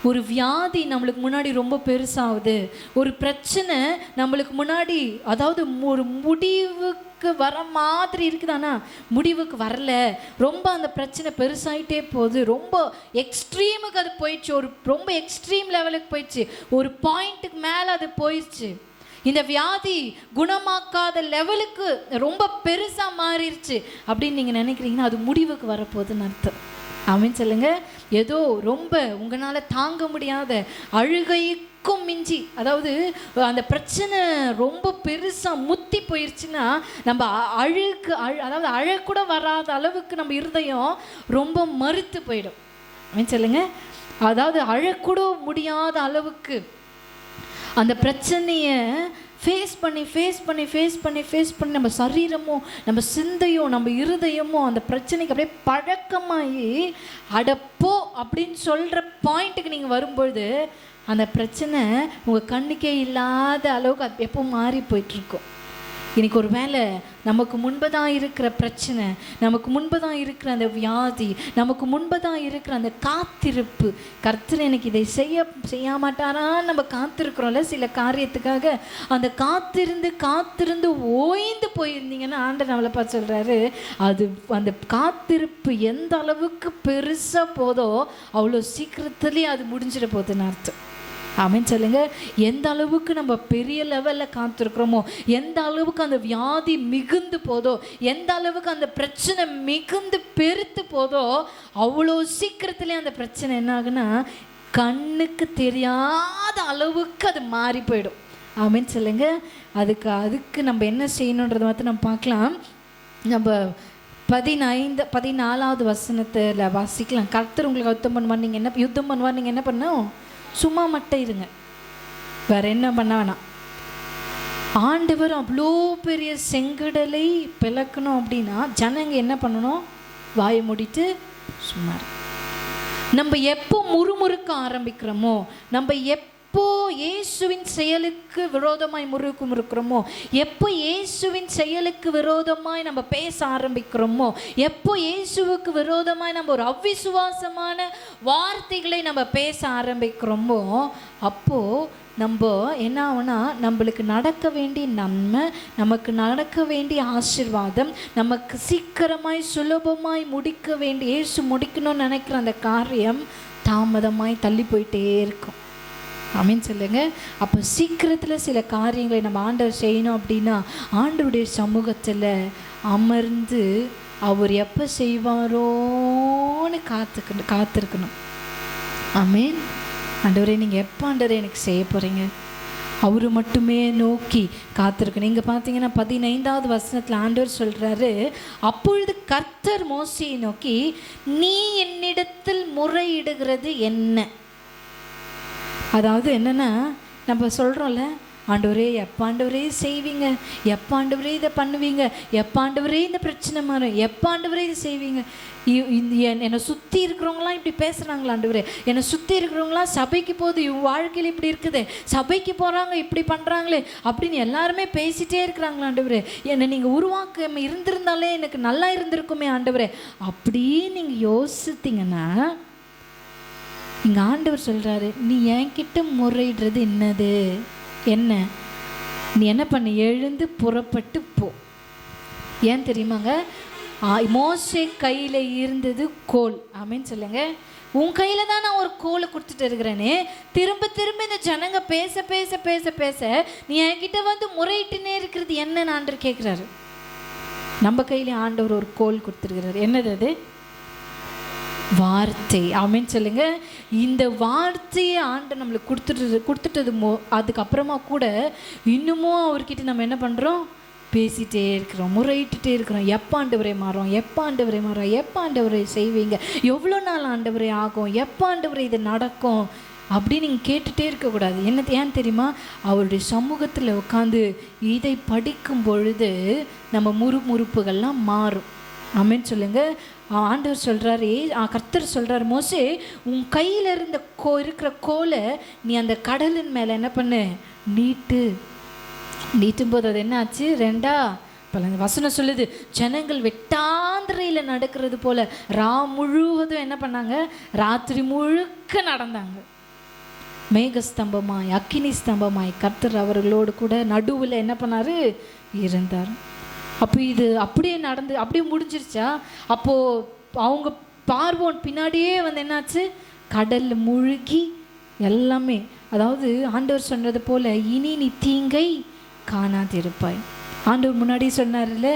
ஒரு வியாதி நம்மளுக்கு முன்னாடி ரொம்ப பெருசாகுது, ஒரு பிரச்சனை நம்மளுக்கு முன்னாடி, அதாவது ஒரு முடிவுக்கு வர மாதிரி இருக்குதானா, முடிவுக்கு வரல, ரொம்ப அந்த பிரச்சனை பெருசாயிட்டே போகுது, ரொம்ப எக்ஸ்ட்ரீமுக்கு அது போயிடுச்சு, ஒரு ரொம்ப எக்ஸ்ட்ரீம் லெவலுக்கு போயிடுச்சு, ஒரு பாயிண்ட்டுக்கு மேலே அது போயிடுச்சு, இந்த வியாதி குணமாக்காத லெவலுக்கு ரொம்ப பெருசாக மாறிடுச்சு அப்படின்னு நீங்கள் நினைக்கிறீங்கன்னா, அது முடிவுக்கு வரப்போகுதுன்னு அர்த்தம். ஆமென் சொல்லுங்க. ஏதோ ரொம்ப உங்களால் தாங்க முடியாத அழுகைக்கும் மிஞ்சி, அதாவது அந்த பிரச்சனை ரொம்ப பெருசாக முத்தி போயிடுச்சுன்னா, நம்ம அதாவது அழக்கூட வராத அளவுக்கு நம்ம இருதயம் ரொம்ப மறுத்து போயிடும். ஆமென் சொல்லுங்க. அதாவது அழக்கூட முடியாத அளவுக்கு அந்த பிரச்சனையை ஃபேஸ் பண்ணி நம்ம சரீரமும் நம்ம சிந்தையும் நம்ம இருதயமும் அந்த பிரச்சனைக்கு அப்படியே பழக்கமாகி அடப்போ அப்படின்னு சொல்கிற பாயிண்ட்டுக்கு நீங்கள் வரும்பொழுது அந்த பிரச்சனை உங்கள் கண்ணுக்கே இல்லாத அளவுக்கு அது எப்போ மாறி போயிட்டுருக்கும். இன்றைக்கி ஒரு வேளை நமக்கு முன்பதாக இருக்கிற பிரச்சனை, நமக்கு முன்பதாக இருக்கிற அந்த வியாதி, நமக்கு முன்பதாக இருக்கிற அந்த காத்திருப்பு, கர்த்தர் எனக்கு இதை செய்ய மாட்டாரான்னு நம்ம காத்திருக்கிறோம்ல சில காரியத்துக்காக, அந்த காத்திருந்து ஓய்ந்து போயிருந்தீங்கன்னா ஆண்டவர் நம்மளை பார்த்து சொல்கிறாரு, அது அந்த காத்திருப்பு எந்த அளவுக்கு பெருசாக போதோ அவ்வளோ சீக்கிரத்துலேயே அது முடிஞ்சிட போகுதுன்னு அர்த்தம். ஆமென் சொல்லுங்க. எந்த அளவுக்கு நம்ம பெரிய லெவலில் காத்திருக்கிறோமோ, எந்த அளவுக்கு அந்த வியாதி மிகுந்து போதோ, எந்த அளவுக்கு அந்த பிரச்சனை மிகுந்து பெருத்து போதோ, அவ்வளோ சீக்கிரத்துலேயே அந்த பிரச்சனை என்ன ஆகுன்னா கண்ணுக்கு தெரியாத அளவுக்கு அது மாறி போயிடும். ஆமென் சொல்லுங்க. அதுக்கு நம்ம என்ன செய்யணுன்றதை பார்த்து நம்ம பார்க்கலாம். நம்ம 14வது வசனத்தில் வாசிக்கலாம். கர்த்தர் உங்களுக்கு யுத்தம் பண்ணுவார், நீங்கள் என்ன யுத்தம் பண்ணுவார், நீங்கள் என்ன பண்ணணும்? சும்மா மட்டும் இருங்க, வேற என்ன பண்ண வேணாம். ஆண்டவர் அவ்வளோ பெரிய செங்கடலை பிளக்கணும் அப்படின்னா ஜனங்க என்ன பண்ணணும்? வாயை மூடிட்டு சும்மா. நம்ம எப்போ முறுமுறுக்க ஆரம்பிக்கிறோமோ, நம்ம எப்போ இயேசுவின் செயலுக்கு விரோதமாய் முறுக்கிறோமோ, எப்போ இயேசுவின் செயலுக்கு விரோதமாய் நம்ம பேச ஆரம்பிக்கிறோமோ, எப்போ இயேசுவுக்கு விரோதமாய் நம்ம ஒரு அவிசுவாசமான வார்த்தைகளை நம்ம பேச ஆரம்பிக்கிறோமோ, அப்போது நம்ம என்ன ஆகுனா, நம்மளுக்கு நடக்க வேண்டிய நன்மை, நமக்கு நடக்க வேண்டிய ஆசீர்வாதம், நமக்கு சீக்கிரமாய் சுலபமாய் முடிக்க வேண்டிய, இயேசு முடிக்கணும்னு நினைக்கிற அந்த காரியம் தாமதமாய் தள்ளி போயிட்டே இருக்கும். ஆமென் சொல்லுங்க. அப்போ சீக்கிரத்தில் சில காரியங்களை நம்ம ஆண்டவர் செய்யணும் அப்படின்னா ஆண்டவருடைய சமூகத்தில் அமர்ந்து அவர் எப்போ செய்வாரோன்னு காத்திருக்கணும். ஆமென். ஆண்டவரே நீங்கள் எப்போ ஆண்டவரே எனக்கு செய்ய போகிறீங்க, அவரு மட்டுமே நோக்கி காத்திருக்கணும். இங்கே பார்த்தீங்கன்னா 15வது வசனத்தில் ஆண்டவர் சொல்கிறாரு, அப்பொழுது கர்த்தர் மோசேயை நோக்கி, நீ என்னிடத்தில் முறையிடுகிறது என்ன? அதாவது என்னென்னா, நம்ம சொல்கிறோம்ல, ஆண்டவரே எப்போ ஆண்டவரே செய்வீங்க, எப்போ ஆண்டவரே இதை பண்ணுவீங்க, எப்போ ஆண்டவரே இந்த பிரச்சனை மாறும், எப்போ ஆண்டவரே இதை செய்வீங்க. என்னை சுற்றி இருக்கிறவங்களாம் இப்படி பேசுகிறாங்களா ஆண்டவரே, என்னை சுற்றி இருக்கிறவங்களாம் சபைக்கு போகுது, வாழ்க்கையில் இப்படி இருக்குது, சபைக்கு போகிறாங்க, இப்படி பண்ணுறாங்களே அப்படின்னு எல்லாருமே பேசிகிட்டே இருக்கிறாங்களா ஆண்டவரே, என்னை நீங்கள் உருவாக்க இருந்திருந்தாலே எனக்கு நல்லா இருந்திருக்குமே ஆண்டவரே அப்படின்னு நீங்கள் யோசித்தீங்கன்னா, இங்கே ஆண்டவர் சொல்கிறாரு, நீ என்கிட்ட முறையிடுறது என்னது? என்ன? நீ என்ன பண்ண? எழுந்து புறப்பட்டு போ. ஏன் தெரியுமாங்க? மோசே கையில் இருந்தது கோல். ஆமென் சொல்லுங்க. உன் கையில் தான் நான் ஒரு கோலை கொடுத்துட்டு இருக்கிறேனே, திரும்ப இந்த ஜனங்க பேச நீ என்கிட்ட வந்து முறையிட்டுனே இருக்கிறது என்னன்னு ஆண்டவர் கேட்குறாரு. நம்ம கையிலே ஆண்டவர் ஒரு கோல் கொடுத்துருக்கிறார். என்னது அது? வார்த்தை. ஆமென் சொல்லுங்க. இந்த வார்த்தையை ஆண்டவர் நம்மளுக்கு கொடுத்துட்டது அதுக்கப்புறமா கூட இன்னமும் அவர்கிட்ட நம்ம என்ன பண்ணுறோம்? பேசிகிட்டே இருக்கிறோம், முறையிட்டுட்டே இருக்கிறோம். எப்போ ஆண்டவரே மாறும், எப்போ ஆண்டவரே மாறும், எப்போ ஆண்டவரே செய்வீங்க, எவ்வளோ நாள் ஆண்டவரே ஆகும், எப்போ ஆண்டவரே இது நடக்கும் அப்படின்னு நீங்கள் கேட்டுகிட்டே இருக்கக்கூடாது. ஏன் தெரியுமா? அவருடைய சமூகத்தில் உட்காந்து இதை படிக்கும் பொழுது நம்ம முறுமுறுப்புகள்லாம் மாறும். ஆமென் சொல்லுங்க. ஆண்டவர் சொல்கிறாரு, கர்த்தர் சொல்கிறார், மோசே உன் கையில் இருக்கிற கோலை நீ அந்த கடலின் மேலே என்ன பண்ணு? நீட்டும் போது அது என்ன ஆச்சு? 2 பல வசனம் சொல்லுது, ஜனங்கள் வெட்டாந்திரையில் நடக்கிறது போல முழுவதும் என்ன பண்ணாங்க, ராத்திரி முழுக்க நடந்தாங்க. மேகஸ்தம்பமாய் அக்கினி ஸ்தம்பமாய் கர்த்தர் அவர்களோடு கூட நடுவில் என்ன பண்ணாரு, இருந்தார். அப்போ இது அப்படியே நடந்து அப்படியே முடிஞ்சிருச்சா? அப்போது அவங்க பார்வோன் பின்னாடியே வந்து என்னாச்சு, கடல் முழுகி எல்லாமே. அதாவது ஆண்டவர் சொன்னது போல, இனி நீ தீங்கை காணாதிருப்பாய். ஆண்டவர் முன்னாடி சொன்னார்ல,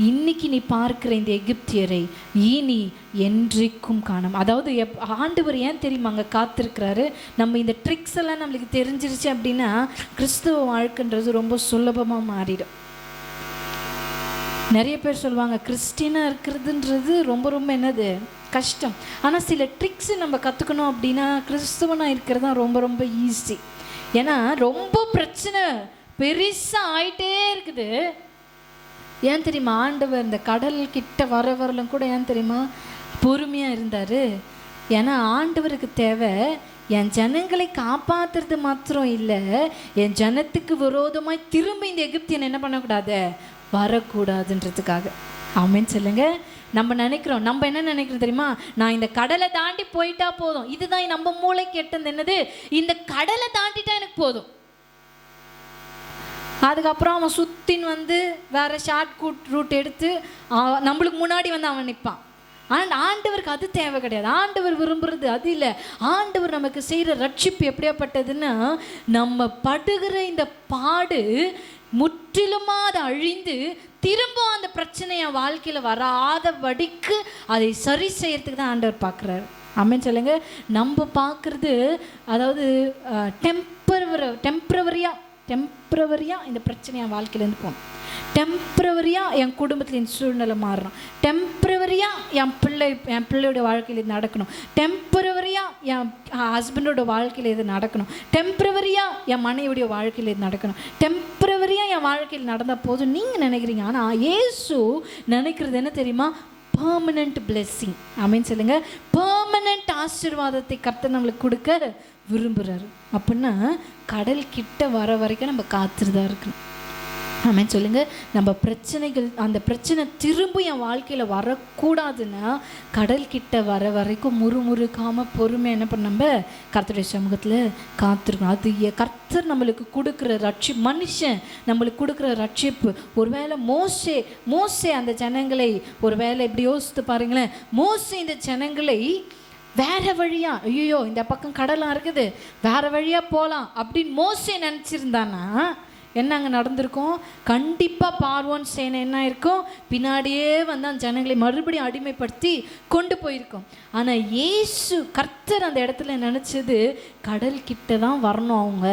இன்னைக்கு நீ பார்க்கிற இந்த எகிப்தியரை இனி என்றைக்கும் காணும். அதாவது ஆண்டவர் ஏன் தெரியுமா அங்கே காத்திருக்கிறாரு? நம்ம இந்த ட்ரிக்ஸ் எல்லாம் நம்மளுக்கு தெரிஞ்சிருச்சு அப்படின்னா கிறிஸ்துவ வாழ்க்கைன்றது ரொம்ப சுலபமாக மாறிடும். நிறைய பேர் சொல்லுவாங்க கிறிஸ்டினாக இருக்கிறதுன்றது ரொம்ப ரொம்ப என்னது கஷ்டம். ஆனால் சில ட்ரிக்ஸ் நம்ம கற்றுக்கணும் அப்படின்னா கிறிஸ்துவனாக இருக்கிறது தான் ரொம்ப ரொம்ப ஈஸி. ஏன்னா ரொம்ப பிரச்சனை பெருசாக ஆயிட்டே இருக்குது. ஏன் தெரியுமா, ஆண்டவர் இந்த கடல் கிட்ட வரலும் கூட ஏன் தெரியுமா பொறுமையாக இருந்தார்? ஏன்னா ஆண்டவருக்கு தேவை என் ஜனங்களை காப்பாற்றுறது மாத்திரம் இல்லை, என் ஜனத்துக்கு விரோதமாய் திரும்ப இந்த எகிப்தியன் என்ன பண்ணக்கூடாது, வரக்கூடாதுன்றதுக்காக. ஆமென் சொல்லுங்க. நம்ம நினைக்கிறோம், நம்ம என்ன நினைக்கிறோம் தெரியுமா, நான் இந்த கடலை தாண்டி போயிட்டா போதும். இதுதான் நம்ம மூளை கெட்டது. என்னது, இந்த கடலை தாண்டிட்டா எனக்கு போதும். அதுக்கப்புறம் அவன் சுத்தின் வந்து வேற ஷார்ட் ரூட் எடுத்து நம்மளுக்கு முன்னாடி வந்து அவன் நிற்பான். ஆண்டவருக்கு அது தேவை கிடையாது. ஆண்டவர் விரும்புறது அது இல்லை. ஆண்டவர் நமக்கு செய்கிற ரட்சிப்பு எப்படியாப்பட்டதுன்னா, நம்ம படுகிற இந்த பாடு முற்றிலுமாக அதை அழிந்து திரும்ப அந்த பிரச்சனை என் வாழ்க்கையில் வராதபடிக்கு அதை சரி செய்யறதுக்கு தான் ஆண்டவர் பார்க்குறாரு. ஆமென் சொல்லுங்க. நம்ம பார்க்குறது அதாவது டெம்பரவரியாக இந்த பிரச்சனை என் வாழ்க்கையிலேருந்து போகணும், டெம்பரவரியாக என் குடும்பத்தில் இந்த சூழ்நிலை மாறணும், டெம்பரவரியாக என் பிள்ளையோட வாழ்க்கையில் இது நடக்கணும், டெம்பரவரியாக என் ஹஸ்பண்டோட வாழ்க்கையில் இது நடக்கணும், டெம்பரவரியாக என் மனைவியோடைய வாழ்க்கையில் இது நடக்கணும், டெம்பரவரியாக என் வாழ்க்கையில் நடந்த போதும் நீங்கள் நினைக்கிறீங்க. ஆனால் இயேசு நினைக்கிறது என்ன தெரியுமா, பெர்மனன்ட் பிளெஸ்ஸிங். ஆமென் சொல்லுங்க. பெர்மனன்ட் ஆசீர்வாதத்தை கர்த்தர் நம்மளுக்கு கொடுக்க விரும்புகிறாரு. அப்படின்னா கடல் கிட்ட வர வரைக்கும் நம்ம காத்துதான் இருக்கணும். ஆமென் சொல்லுங்க. நம்ம பிரச்சனைகள், அந்த பிரச்சனை திரும்ப என் வாழ்க்கையில் வரக்கூடாதுன்னா கடல் கிட்ட வர வரைக்கும் முறுமுறுக்காமல் பொறுமை என்ன பண்ண நம்ம கர்த்தருடைய சமூகத்தில் காத்திருக்கணும். அது கர்த்தர் நம்மளுக்கு கொடுக்குற மனுஷன் நம்மளுக்கு கொடுக்குற ரட்சிப்பு. ஒருவேளை மோசே அந்த ஜனங்களை ஒருவேளை இப்படி யோசித்து பாருங்களேன், மோசே இந்த ஜனங்களை வேற வழியா, ஐயோ இந்த பக்கம் கடலாம் இருக்குது, வேற வழியா போகலாம் அப்படின்னு மோசே நினச்சிருந்தானா என்ன அங்கே நடந்திருக்கும்? கண்டிப்பாக பார்வோன் சேனை என்ன இருக்கும், பின்னாடியே வந்து அந்த ஜனங்களை மறுபடியும் அடிமைப்படுத்தி கொண்டு போயிருக்கோம். ஆனால் இயேசு கர்த்தர் அந்த இடத்துல நினச்சது, கடல் கிட்ட தான் வரணும். அவங்க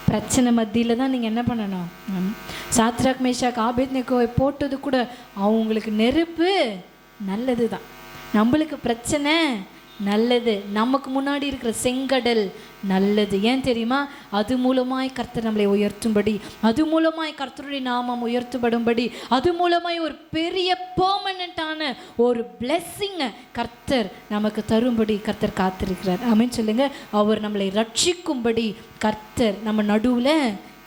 பிரச்சனை மத்தியில் தான் நீங்கள் என்ன பண்ணணும். சாத்ராக் மேஷாக் ஆபேத்நேகோவை போட்டது கூட அவங்களுக்கு நெருப்பு நல்லது தான், நம்மளுக்கு பிரச்சனை நல்லது, நமக்கு முன்னாடி இருக்கிற செங்கடல் நல்லது. ஏன் தெரியுமா, அது மூலமாய் கர்த்தர் நம்மளை உயர்த்தும்படி, அது மூலமாய் கர்த்தருடைய நாமம் உயர்த்தப்படும்படி, அது மூலமாய் ஒரு பெரிய பெர்மனண்டான ஒரு பிளெஸ்ஸிங்கை கர்த்தர் நமக்கு தரும்படி கர்த்தர் காத்திருக்கிறார். ஆமென் சொல்லுங்க. அவர் நம்மளை ரட்சிக்கும்படி கர்த்தர் நம்ம நடுவில்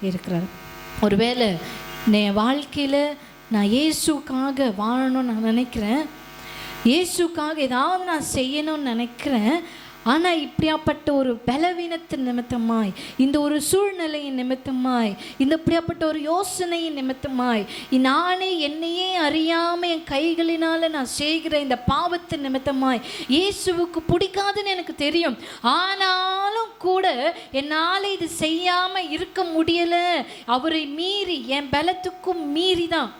இருக்கிறார். ஒருவேளை என் வாழ்க்கையில் நான் இயேசுக்காக வாழணும்னு நான் நினைக்கிறேன், இயேசுக்காக ஏதாவது நான் செய்யணும்னு நினைக்கிறேன். ஆனால் இப்படியாப்பட்ட ஒரு பலவீனத்தின் நிமித்தமாய், இந்த ஒரு சூழ்நிலையின் நிமித்தமாய், இந்த இப்படியாப்பட்ட ஒரு யோசனையின் நிமித்தமாய், நானே என்னையே அறியாமல் என் கைகளினால் நான் செய்கிற இந்த பாவத்தின் நிமித்தமாய் இயேசுவுக்கு பிடிக்காதுன்னு எனக்கு தெரியும். ஆனாலும் கூட என்னால் இது செய்யாமல் இருக்க முடியலை. அவரை மீறி, என் பலத்துக்கும் மீறி தான்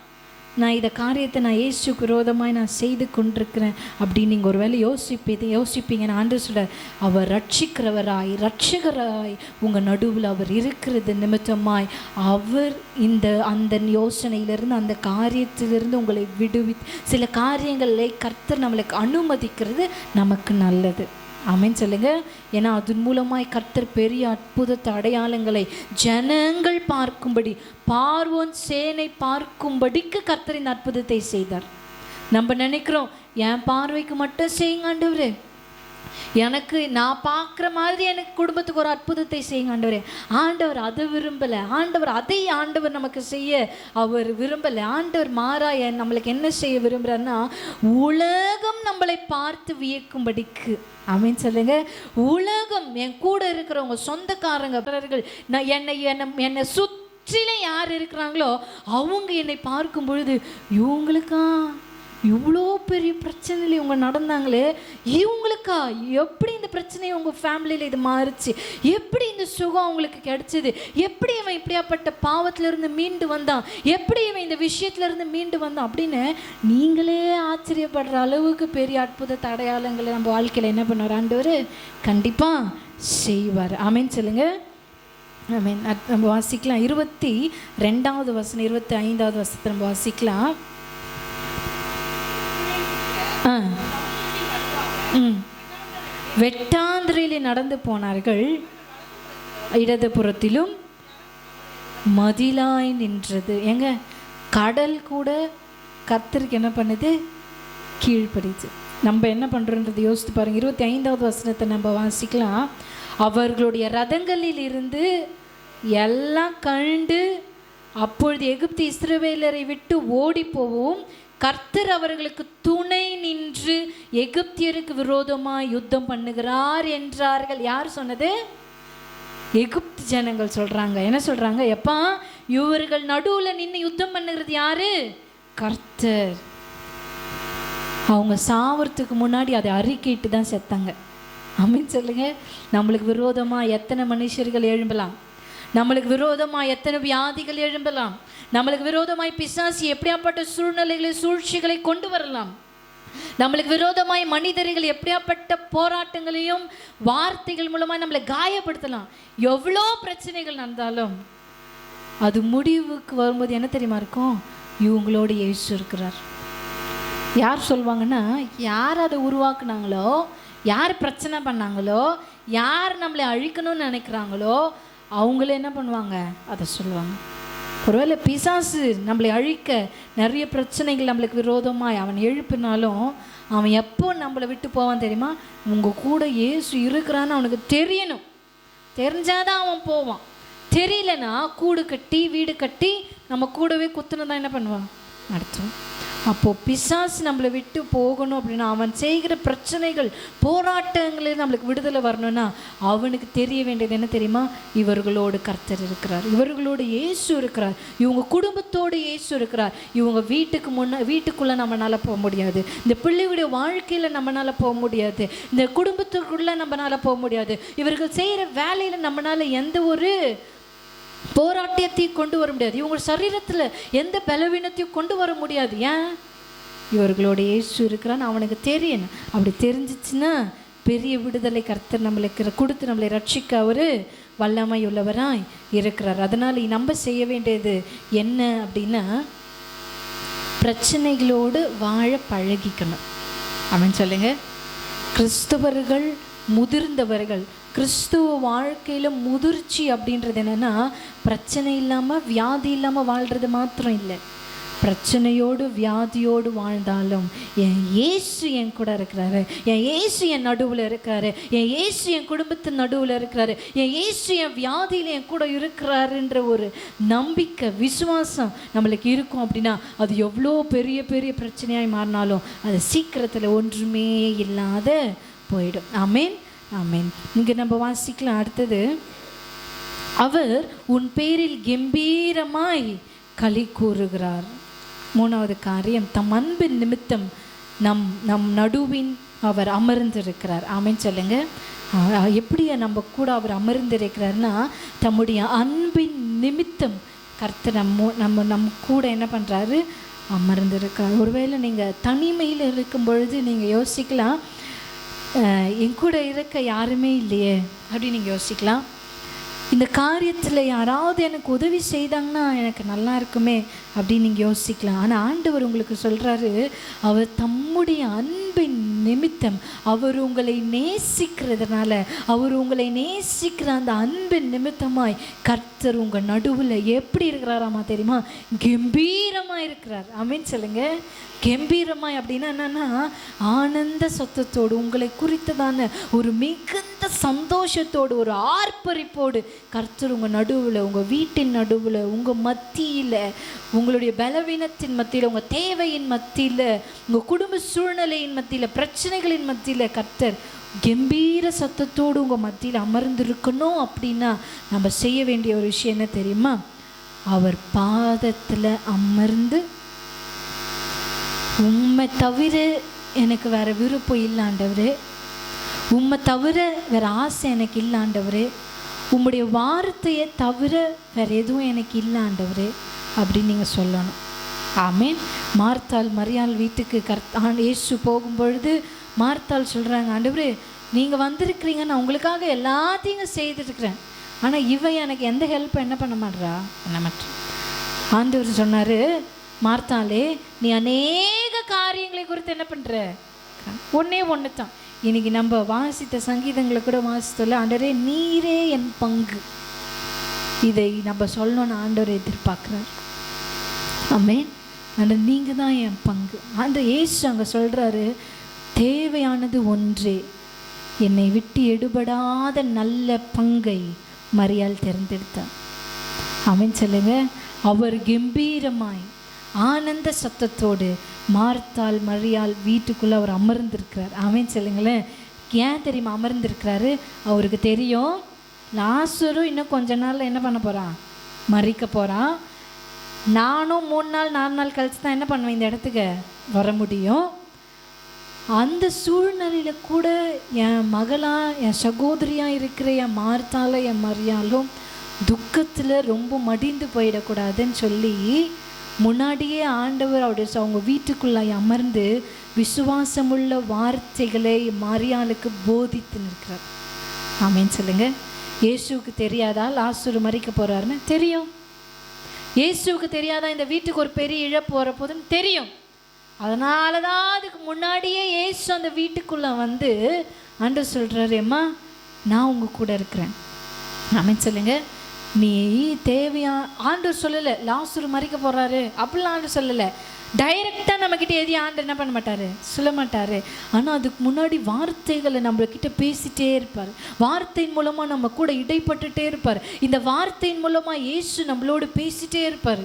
நான் இந்த காரியத்தை நான் இயேசுக்கு விரோதமாய் நான் செய்து கொண்டிருக்கிறேன் அப்படின்னு நீங்கள் ஒரு வேளை யோசிப்பீங்க. நான் ஆண்டவர் சொல்கிறார், அவர் ரட்சிக்கிறவராய் ரட்சகராய் உங்கள் நடுவில் அவர் இருக்கிறது நிமித்தமாய் அவர் அந்த யோசனையிலிருந்து, அந்த காரியத்திலிருந்து உங்களை சில காரியங்களை கர்த்தர் நம்மளுக்கு அனுமதிக்கிறது நமக்கு நல்லது. ஆமென் சொல்லுங்க. ஏன்னா அதன் மூலமாய் கர்த்தர் பெரிய அற்புதத்தை, அடையாளங்களை ஜனங்கள் பார்க்கும்படி, பார்வோன் சேனை பார்க்கும்படிக்கு கர்த்தர் இந்த அற்புதத்தை செய்தார். நம்ம நினைக்கிறோம், என் பார்வைக்கு மட்டும் செய்யுங்க ஆண்டவரே, எனக்கு நான் பார்க்குற மாதிரி எனக்கு குடும்பத்துக்கு ஒரு அற்புதத்தை செய்யுங்க ஆண்டவரே. ஆண்டவர் அதை விரும்பலை. ஆண்டவர் நமக்கு செய்ய அவர் விரும்பலை. ஆண்டவர் மாறா நம்மளுக்கு என்ன செய்ய விரும்புகிறாருன்னா, உலகம் நம்மளை பார்த்து வியக்கும்படிக்கு. ஆமீன் சொல்லுங்க. உலகம், என் கூட இருக்கிறவங்க, சொந்தக்காரங்க, பிறர்கள், என்னை சுற்றிலும் யார் இருக்கிறாங்களோ அவங்க என்னை பார்க்கும் பொழுது, இவங்களுக்கா இவ்வளோ பெரிய பிரச்சனையில் இவங்க நடந்தாங்களே, இவங்களுக்கா எப்படி இந்த பிரச்சனை உங்கள் ஃபேமிலியில் இது மாறுச்சு, எப்படி இந்த சுகம் அவங்களுக்கு கிடைச்சிது, எப்படி இவன் இப்படியாப்பட்ட பாவத்திலேருந்து மீண்டு வந்தான், எப்படி இவன் இந்த விஷயத்துலேருந்து மீண்டு வந்தான் அப்படின்னு நீங்களே ஆச்சரியப்படுற அளவுக்கு பெரிய அற்புத அடையாளங்களை நம்ம வாழ்க்கையில் என்ன பண்ணுவார் ஆண்டவர் கண்டிப்பாக செய்வார். ஆமேன்னு சொல்லுங்க. ஆமேன். நம்ம வாசிக்கலாம் 22வது வசனம், 25வது வசனத்தை நம்ம வாசிக்கலாம். வெட்டாந்திரையிலே நடந்து போனார்கள், இடதுபுறத்திலும் மதிலாய் நின்றது. எங்க கடல் கூட கர்த்தருக்கு என்ன பண்ணுது, கீழ்ப்படிச்சு. நம்ம என்ன பண்ணுறோன்றது யோசித்து பாருங்க. 25வது வசனத்தை நம்ம வாசிக்கலாம். அவர்களுடைய ரதங்களில் இருந்து எல்லாம் கண்டு அப்பொழுது எகிப்து இஸ்ரவேலரை விட்டு ஓடி போவும், கர்த்தர் அவர்களுக்கு துணை நின்று எகிப்தியருக்கு விரோதமாக யுத்தம் பண்ணுகிறார் என்றார்கள். யார் சொன்னது? எகிப்து ஜனங்கள் சொல்றாங்க. என்ன சொல்றாங்க? எப்பா, இவர்கள் நடுவில் நின்று யுத்தம் பண்ணுகிறது யாரு? கர்த்தர். அவங்க சாவறதுக்கு முன்னாடி அதை அறிக்கைட்டு தான் செத்தாங்க. ஆமீன் சொல்லுங்க. நம்மளுக்கு விரோதமாக எத்தனை மனுஷர்கள் எழும்பலாம், நம்மளுக்கு விரோதமாக எத்தனை வியாதிகள் எழும்பலாம், நம்மளுக்கு விரோதமாய் பிசாசு எப்படியாப்பட்ட சூழ்நிலைகளை சூழ்ச்சிகளை கொண்டு வரலாம், நம்மளுக்கு விரோதமாய் மனிதர்கள் எப்படியாப்பட்ட போராட்டங்களையும் வார்த்தைகள் மூலமாக நம்மளை காயப்படுத்தலாம். எவ்வளோ பிரச்சனைகள் நடந்தாலும் அது முடிவுக்கு வரும்போது என்ன தெரியுமா இருக்கும்? இவங்களோட இயேசு இருக்கிறார். யார் சொல்லுவாங்கன்னா, யார் அதை உருவாக்குனாங்களோ, யார் பிரச்சனை பண்ணாங்களோ, யார் நம்மளை அழிக்கணும்னு நினைக்கிறாங்களோ அவங்களே என்ன பண்ணுவாங்க, அதை சொல்லுவாங்க. ஒருவேளை பிசாசு நம்மளை அழிக்க நிறைய பிரச்சனைகள் நம்மளுக்கு விரோதமாக அவன் எழுப்பினாலும் அவன் எப்போ நம்மளை விட்டு போவான் தெரியுமா? உங்கள் கூட இயேசு இருக்கிறான்னு அவனுக்கு தெரியணும். தெரிஞ்சாதான் அவன் போவான். தெரியலனா கூடு கட்டி வீடு கட்டி நம்ம கூடவே குத்துனதான் என்ன பண்ணுவான், நடத்துவான். அப்போது பிசாசு நம்மளை விட்டு போகணும் அப்படின்னா, அவன் செய்கிற பிரச்சனைகள் போராட்டங்களில் நம்மளுக்கு விடுதலை வரணும்னா அவனுக்கு தெரிய வேண்டியது என்ன தெரியுமா? இவர்களோடு கர்த்தர் இருக்கிறார், இவர்களோடு இயேசு இருக்கிறார், இவங்க குடும்பத்தோடு இயேசு இருக்கிறார். இவங்க வீட்டுக்குள்ளே நம்மளால் போக முடியாது, இந்த பிள்ளைகளுடைய வாழ்க்கையில் நம்மளால் போக முடியாது, இந்த குடும்பத்துக்குள்ளே நம்மளால் போக முடியாது, இவர்கள் செய்கிற வேலையில் நம்மளால் எந்த ஒரு போராட்டத்தையும் கொண்டு வர முடியாது, இவங்க சரீரத்தில் எந்த பலவீனத்தையும் கொண்டு வர முடியாது. ஏன்? இவர்களோட இயேசு இருக்கிறான்னு அவனுக்கு தெரியணும். அப்படி தெரிஞ்சிச்சுன்னா பெரிய விடுதலை கர்த்தர் நம்மளுக்கு கொடுத்து நம்மளை ரட்சிக்க அவர் வல்லமை உள்ளவராய் இருக்கிறார். அதனால் நம்ம செய்ய வேண்டியது என்ன அப்படின்னா, பிரச்சனைகளோடு வாழ பழகிக்கணும். அவன் சொல்லுங்க. கிறிஸ்தவர்கள், முதிர்ந்தவர்கள், கிறிஸ்துவ வாழ்க்கையில் முதிர்ச்சி அப்படின்றது என்னென்னா, பிரச்சனை இல்லாமல் வியாதி இல்லாமல் வாழ்கிறது மாத்திரம் இல்லை, பிரச்சனையோடு வியாதியோடு வாழ்ந்தாலும் என் இயேசு என் கூட இருக்கிறாரு, என் இயேசு என் நடுவில் இருக்கிறாரு, என் இயேசு என் குடும்பத்தின் நடுவில் இருக்கிறாரு, என் இயேசு என் வியாதியில் என் கூட இருக்கிறாருன்ற ஒரு நம்பிக்கை, விசுவாசம் நம்மளுக்கு இருக்கும் அப்படின்னா அது எவ்வளோ பெரிய பெரிய பிரச்சனையாய் மாறினாலும் அது சீக்கிரத்தில் ஒன்றுமே இல்லாத போயிடும். ஆமேன், ஆமேன். இங்கே நம்ம வாசிக்கலாம். அடுத்தது, அவர் உன் பேரில் கம்பீரமாய் களி கூறுகிறார். 3வது காரியம், தம் அன்பின் நிமித்தம் நம் நடுவின் அவர் அமர்ந்திருக்கிறார். ஆமேன் சொல்லுங்க. எப்படி நம்ம கூட அவர் அமர்ந்திருக்கிறார்னா, தம்முடைய அன்பின் நிமித்தம் கர்த்தர் நம்ம கூட என்ன பண்ணுறாரு, அமர்ந்திருக்கிறார். ஒருவேளை நீங்கள் தனிமையில் இருக்கும் பொழுது நீங்கள் யோசிக்கலாம், என் கூட இருக்க யாருமே இல்லையே அப்படின்னு நீங்கள் யோசிக்கலாம். இந்த காரியத்தில் யாராவது எனக்கு உதவி செய்தாங்கன்னா எனக்கு நல்லா இருக்குமே அப்படின்னு நீங்கள் யோசிக்கலாம். ஆனால் ஆண்டவர் உங்களுக்கு சொல்கிறாரு, அவர் தம்முடைய அன்பின் நிமித்தம், அவர் உங்களை நேசிக்கிறதுனால, அவர் உங்களை நேசிக்கிற அந்த அன்பின் நிமித்தமாய் கர்த்தர் உங்கள் நடுவில் எப்படி இருக்கிறாராமா தெரியுமா? கம்பீரமாக இருக்கிறார். ஆமீன் சொல்லுங்க. கம்பீரமாய் அப்படின்னா என்னன்னா, ஆனந்த சத்தத்தோடு, உங்களை குறித்ததான ஒரு மிகுந்த சந்தோஷத்தோடு, ஒரு ஆர்ப்பரிப்போடு கர்த்தர் உங்கள் நடுவில், உங்கள் வீட்டின் நடுவில், உங்கள் மத்தியில், உங்களுடைய பலவீனத்தின் மத்தியில், உங்கள் தேவையின் மத்தியில், உங்கள் குடும்ப சூழ்நிலையின் மத்தியில், பிரச்சனைகளின் மத்தியில் கர்த்தர் கம்பீர சத்தத்தோடு உங்கள் மத்தியில் அமர்ந்திருக்கணும். அப்படின்னா நம்ம செய்ய வேண்டிய ஒரு விஷயம் என்ன தெரியுமா? அவர் பாதத்தில் அமர்ந்து, உம்மை தவிர எனக்கு வேறு விருப்பம் இல்லை ஆண்டவரே, உம்மை தவிர வேறு ஆசை எனக்கு இல்லை ஆண்டவரே, உம்முடைய வார்த்தையை தவிர வேறு எதுவும் எனக்கு இல்லை ஆண்டவரே அப்படின்னு நீங்கள் சொல்லணும். ஆமீன். மார்த்தாள் மரியாள் வீட்டுக்கு இயேசு போகும்பொழுது மார்த்தாள் சொல்கிறாங்க, ஆண்டவரே நீங்கள் வந்திருக்கிறீங்க, நான் உங்களுக்காக எல்லாத்தையும் செய்துருக்கிறேன், ஆனால் இவன் எனக்கு எந்த ஹெல்ப் என்ன பண்ண மாட்டா என்ன மாட்டேன். ஆண்டவர் சொன்னார், மார்த்தாளே நீ அநேக காரியங்களை குறித்து என்ன பண்ணுற? ஒன்றே ஒன்று தான். இன்னைக்கு நம்ம வாசித்த சங்கீதங்களை கூட வாசித்தோம்ல, ஆண்டவரே நீரே என் பங்கு, இதை நம்ம சொல்லணும்னு ஆண்டவர் எதிர்பார்க்குறார். ஆமேன். ஆண்டவர் நீங்கள் தான் என் பங்கு. ஆண்டவர் இயேசு அங்கே சொல்கிறாரு, தேவையானது ஒன்றே, என்னை விட்டு எடுபடாத நல்ல பங்கை மரியாள் தேர்ந்தெடுத்தார். ஆமேன் சொல்லுங்க. அவர் கம்பீரமாய் ஆனந்த சத்தத்தோடு மார்த்தாள் மரியாள் வீட்டுக்குள்ளே அவர் அமர்ந்திருக்கிறார். ஆமேன் சொல்லுங்களேன். ஏன் தெரியுமா அமர்ந்திருக்கிறாரு? அவருக்கு தெரியும் லாசரு இன்னும் கொஞ்ச நாளில் என்ன பண்ண போகிறான்? மறிக்க போகிறான். நானும் 3 நாள் 4 நாள் கழிச்சு தான் என்ன பண்ணுவேன், இந்த இடத்துக்கு வர முடியும். அந்த சூழ்நிலையில் கூட என் மகளாக, என் சகோதரியாக இருக்கிற என் மார்த்தாலும் என் மரியாளும் துக்கத்தில் ரொம்ப மடிந்து போயிடக்கூடாதுன்னு சொல்லி முன்னாடியே ஆண்டவர் அவங்க வீட்டுக்குள்ளே அமர்ந்து விசுவாசமுள்ள வார்த்தைகளை மரியாளுக்கு போதித்து நிற்கிறார். ஆமேன்னு சொல்லுங்க. இயேசுவுக்கு தெரியாதா லாசரு மரிக்க போகிறாருன்னு? தெரியும். இயேசுவுக்கு தெரியாதா இந்த வீட்டுக்கு ஒரு பெரிய இழப்பு வரப்போதுன்னு? தெரியும். அதனால தான் அதுக்கு முன்னாடியே இயேசு அந்த வீட்டுக்குள்ளே வந்து ஆண்டவர் சொல்கிறாரு, அம்மா நான் உங்கள் கூட இருக்கிறேன். ஆமேன்னு சொல்லுங்க. நீ தேவையா, ஆண்டவர் சொல்லலை லாசரு மறிக்க போகிறாரு அப்படிலாம் ஆண்டவர் சொல்லலை. டைரெக்டாக நம்மக்கிட்ட எதையும் ஆண்டவர் என்ன பண்ண மாட்டார், சொல்ல மாட்டார். ஆனால் அதுக்கு முன்னாடி வார்த்தைகளை நம்மக்கிட்ட பேசிகிட்டே இருப்பார். வார்த்தையின் மூலமாக நம்ம கூட இடைப்பட்டுட்டே இருப்பார். இந்த வார்த்தையின் மூலமாக இயேசு நம்மளோடு பேசிகிட்டே இருப்பார்.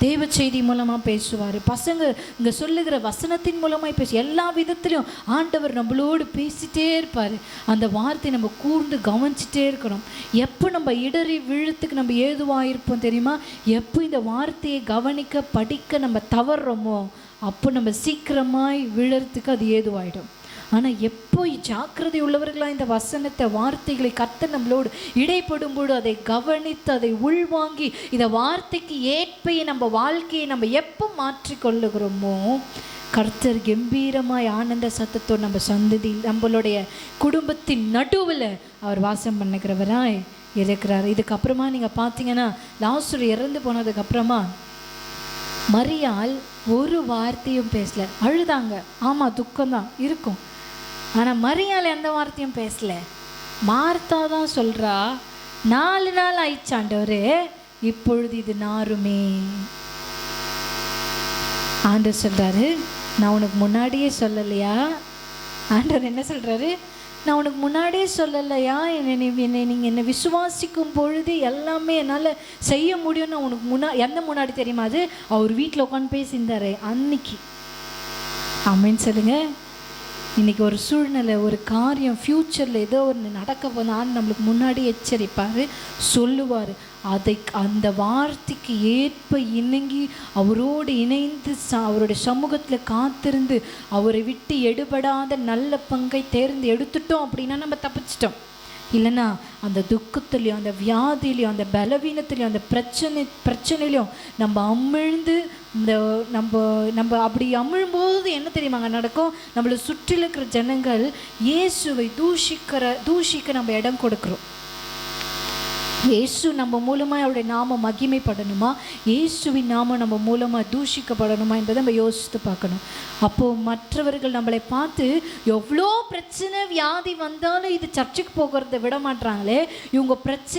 தேவ செய்தி மூலமாக பேசுவார். பசங்க இங்கே சொல்லுகிற வசனத்தின் மூலமாக பேசு, எல்லா விதத்துலையும் ஆண்டவர் நம்மளோடு பேசிகிட்டே இருப்பார். அந்த வார்த்தை நம்ம கூர்ந்து கவனிச்சிட்டே இருக்கணும். எப்போ நம்ம இடறி விழுத்துக்கு நம்ம ஏதுவாக இருப்போம் தெரியுமா? எப்போ இந்த வார்த்தையை கவனிக்க படிக்க நம்ம தவறுறோமோ அப்போ நம்ம சீக்கிரமாய் விழறதுக்கு அது ஏதுவாயிடும். ஆனால் எப்போ ஜாக்கிரதை உள்ளவர்களாக இந்த வசனத்தை வார்த்தைகளை கர்த்தர் நம்மளோடு இடைப்படும்போது அதை கவனித்து அதை உள்வாங்கி இந்த வார்த்தைக்கு ஏற்ப நம்ம வாழ்க்கையை நம்ம எப்போ மாற்றிக்கொள்ளுகிறோமோ கர்த்தர் கம்பீரமாய் ஆனந்த சத்தத்தோடு நம்ம சந்ததியில் நம்மளுடைய குடும்பத்தின் நடுவில் அவர் வாசம் பண்ணுகிறவராய் இருக்கிறார். இதுக்கப்புறமா நீங்கள் பார்த்தீங்கன்னா லாசரு இறந்து போனதுக்கப்புறமா மரியாள் ஒரு வார்த்தையும் பேசலை. அழுதாங்க. ஆமாம், துக்கம்தான் இருக்கும். ஆனால் மரியாள் எந்த வார்த்தையும் பேசலை. மார்த்தா தான் சொல்கிறா, 4 நாள் ஆயிடுச்சாண்டவரே, இப்பொழுது இது நாருமே. ஆண்டவர் சொல்கிறாரு, நான் உனக்கு முன்னாடியே சொல்லலையா? ஆண்டவர் என்ன சொல்கிறாரு? நான் உனக்கு முன்னாடியே சொல்லலையா? நீங்கள் என்னை விசுவாசிக்கும் பொழுது எல்லாமே என்னால் செய்ய முடியும்னு நான் உனக்கு எந்த முன்னாடி தெரியுமா? அது அவர் வீட்டில் உட்காந்து பேசியிருந்தாரு அன்னைக்கு. ஆமேன்னு சொல்லுங்க. இன்றைக்கி ஒரு சூழ்நிலை, ஒரு காரியம், ஃப்யூச்சரில் ஏதோ ஒன்று நடக்க போனான்னு நம்மளுக்கு முன்னாடி எச்சரிப்பார், சொல்லுவார். அந்த வார்த்தைக்கு ஏற்ப இணங்கி அவரோடு இணைந்து அவருடைய சமூகத்தில் காத்திருந்து அவரை விட்டு எடுபடாத நல்ல பங்கை தேர்ந்து எடுத்துட்டோம் அப்படின்னா நம்ம தப்பிச்சிட்டோம். இல்லைன்னா அந்த துக்கத்துலேயும் அந்த வியாதியிலையும் அந்த பலவீனத்துலேயும் அந்த பிரச்சனையிலையும் நம்ம அமிழ்ந்து நம்ம அப்படி அமிழும்போது என்ன தெரியுமாங்க நடக்கும்? நம்மளை சுற்றில இருக்கிற ஜனங்கள் இயேசுவை தூஷிக்க நம்ம இடம் கொடுக்குறோம். இயேசு நம்ம மூலமாக அவருடைய நாமம் மகிமைப்படணுமா, இயேசுவின் நாமம் நம்ம மூலமாக தூஷிக்கப்படணுமா என்பதை நம்ம யோசித்து பார்க்கணும். அப்போது மற்றவர்கள் நம்மளை பார்த்து எவ்வளோ பிரச்சனை வியாதி வந்தாலும் இது சர்ச்சுக்கு போகிறத விட மாட்டாங்களே, இவங்க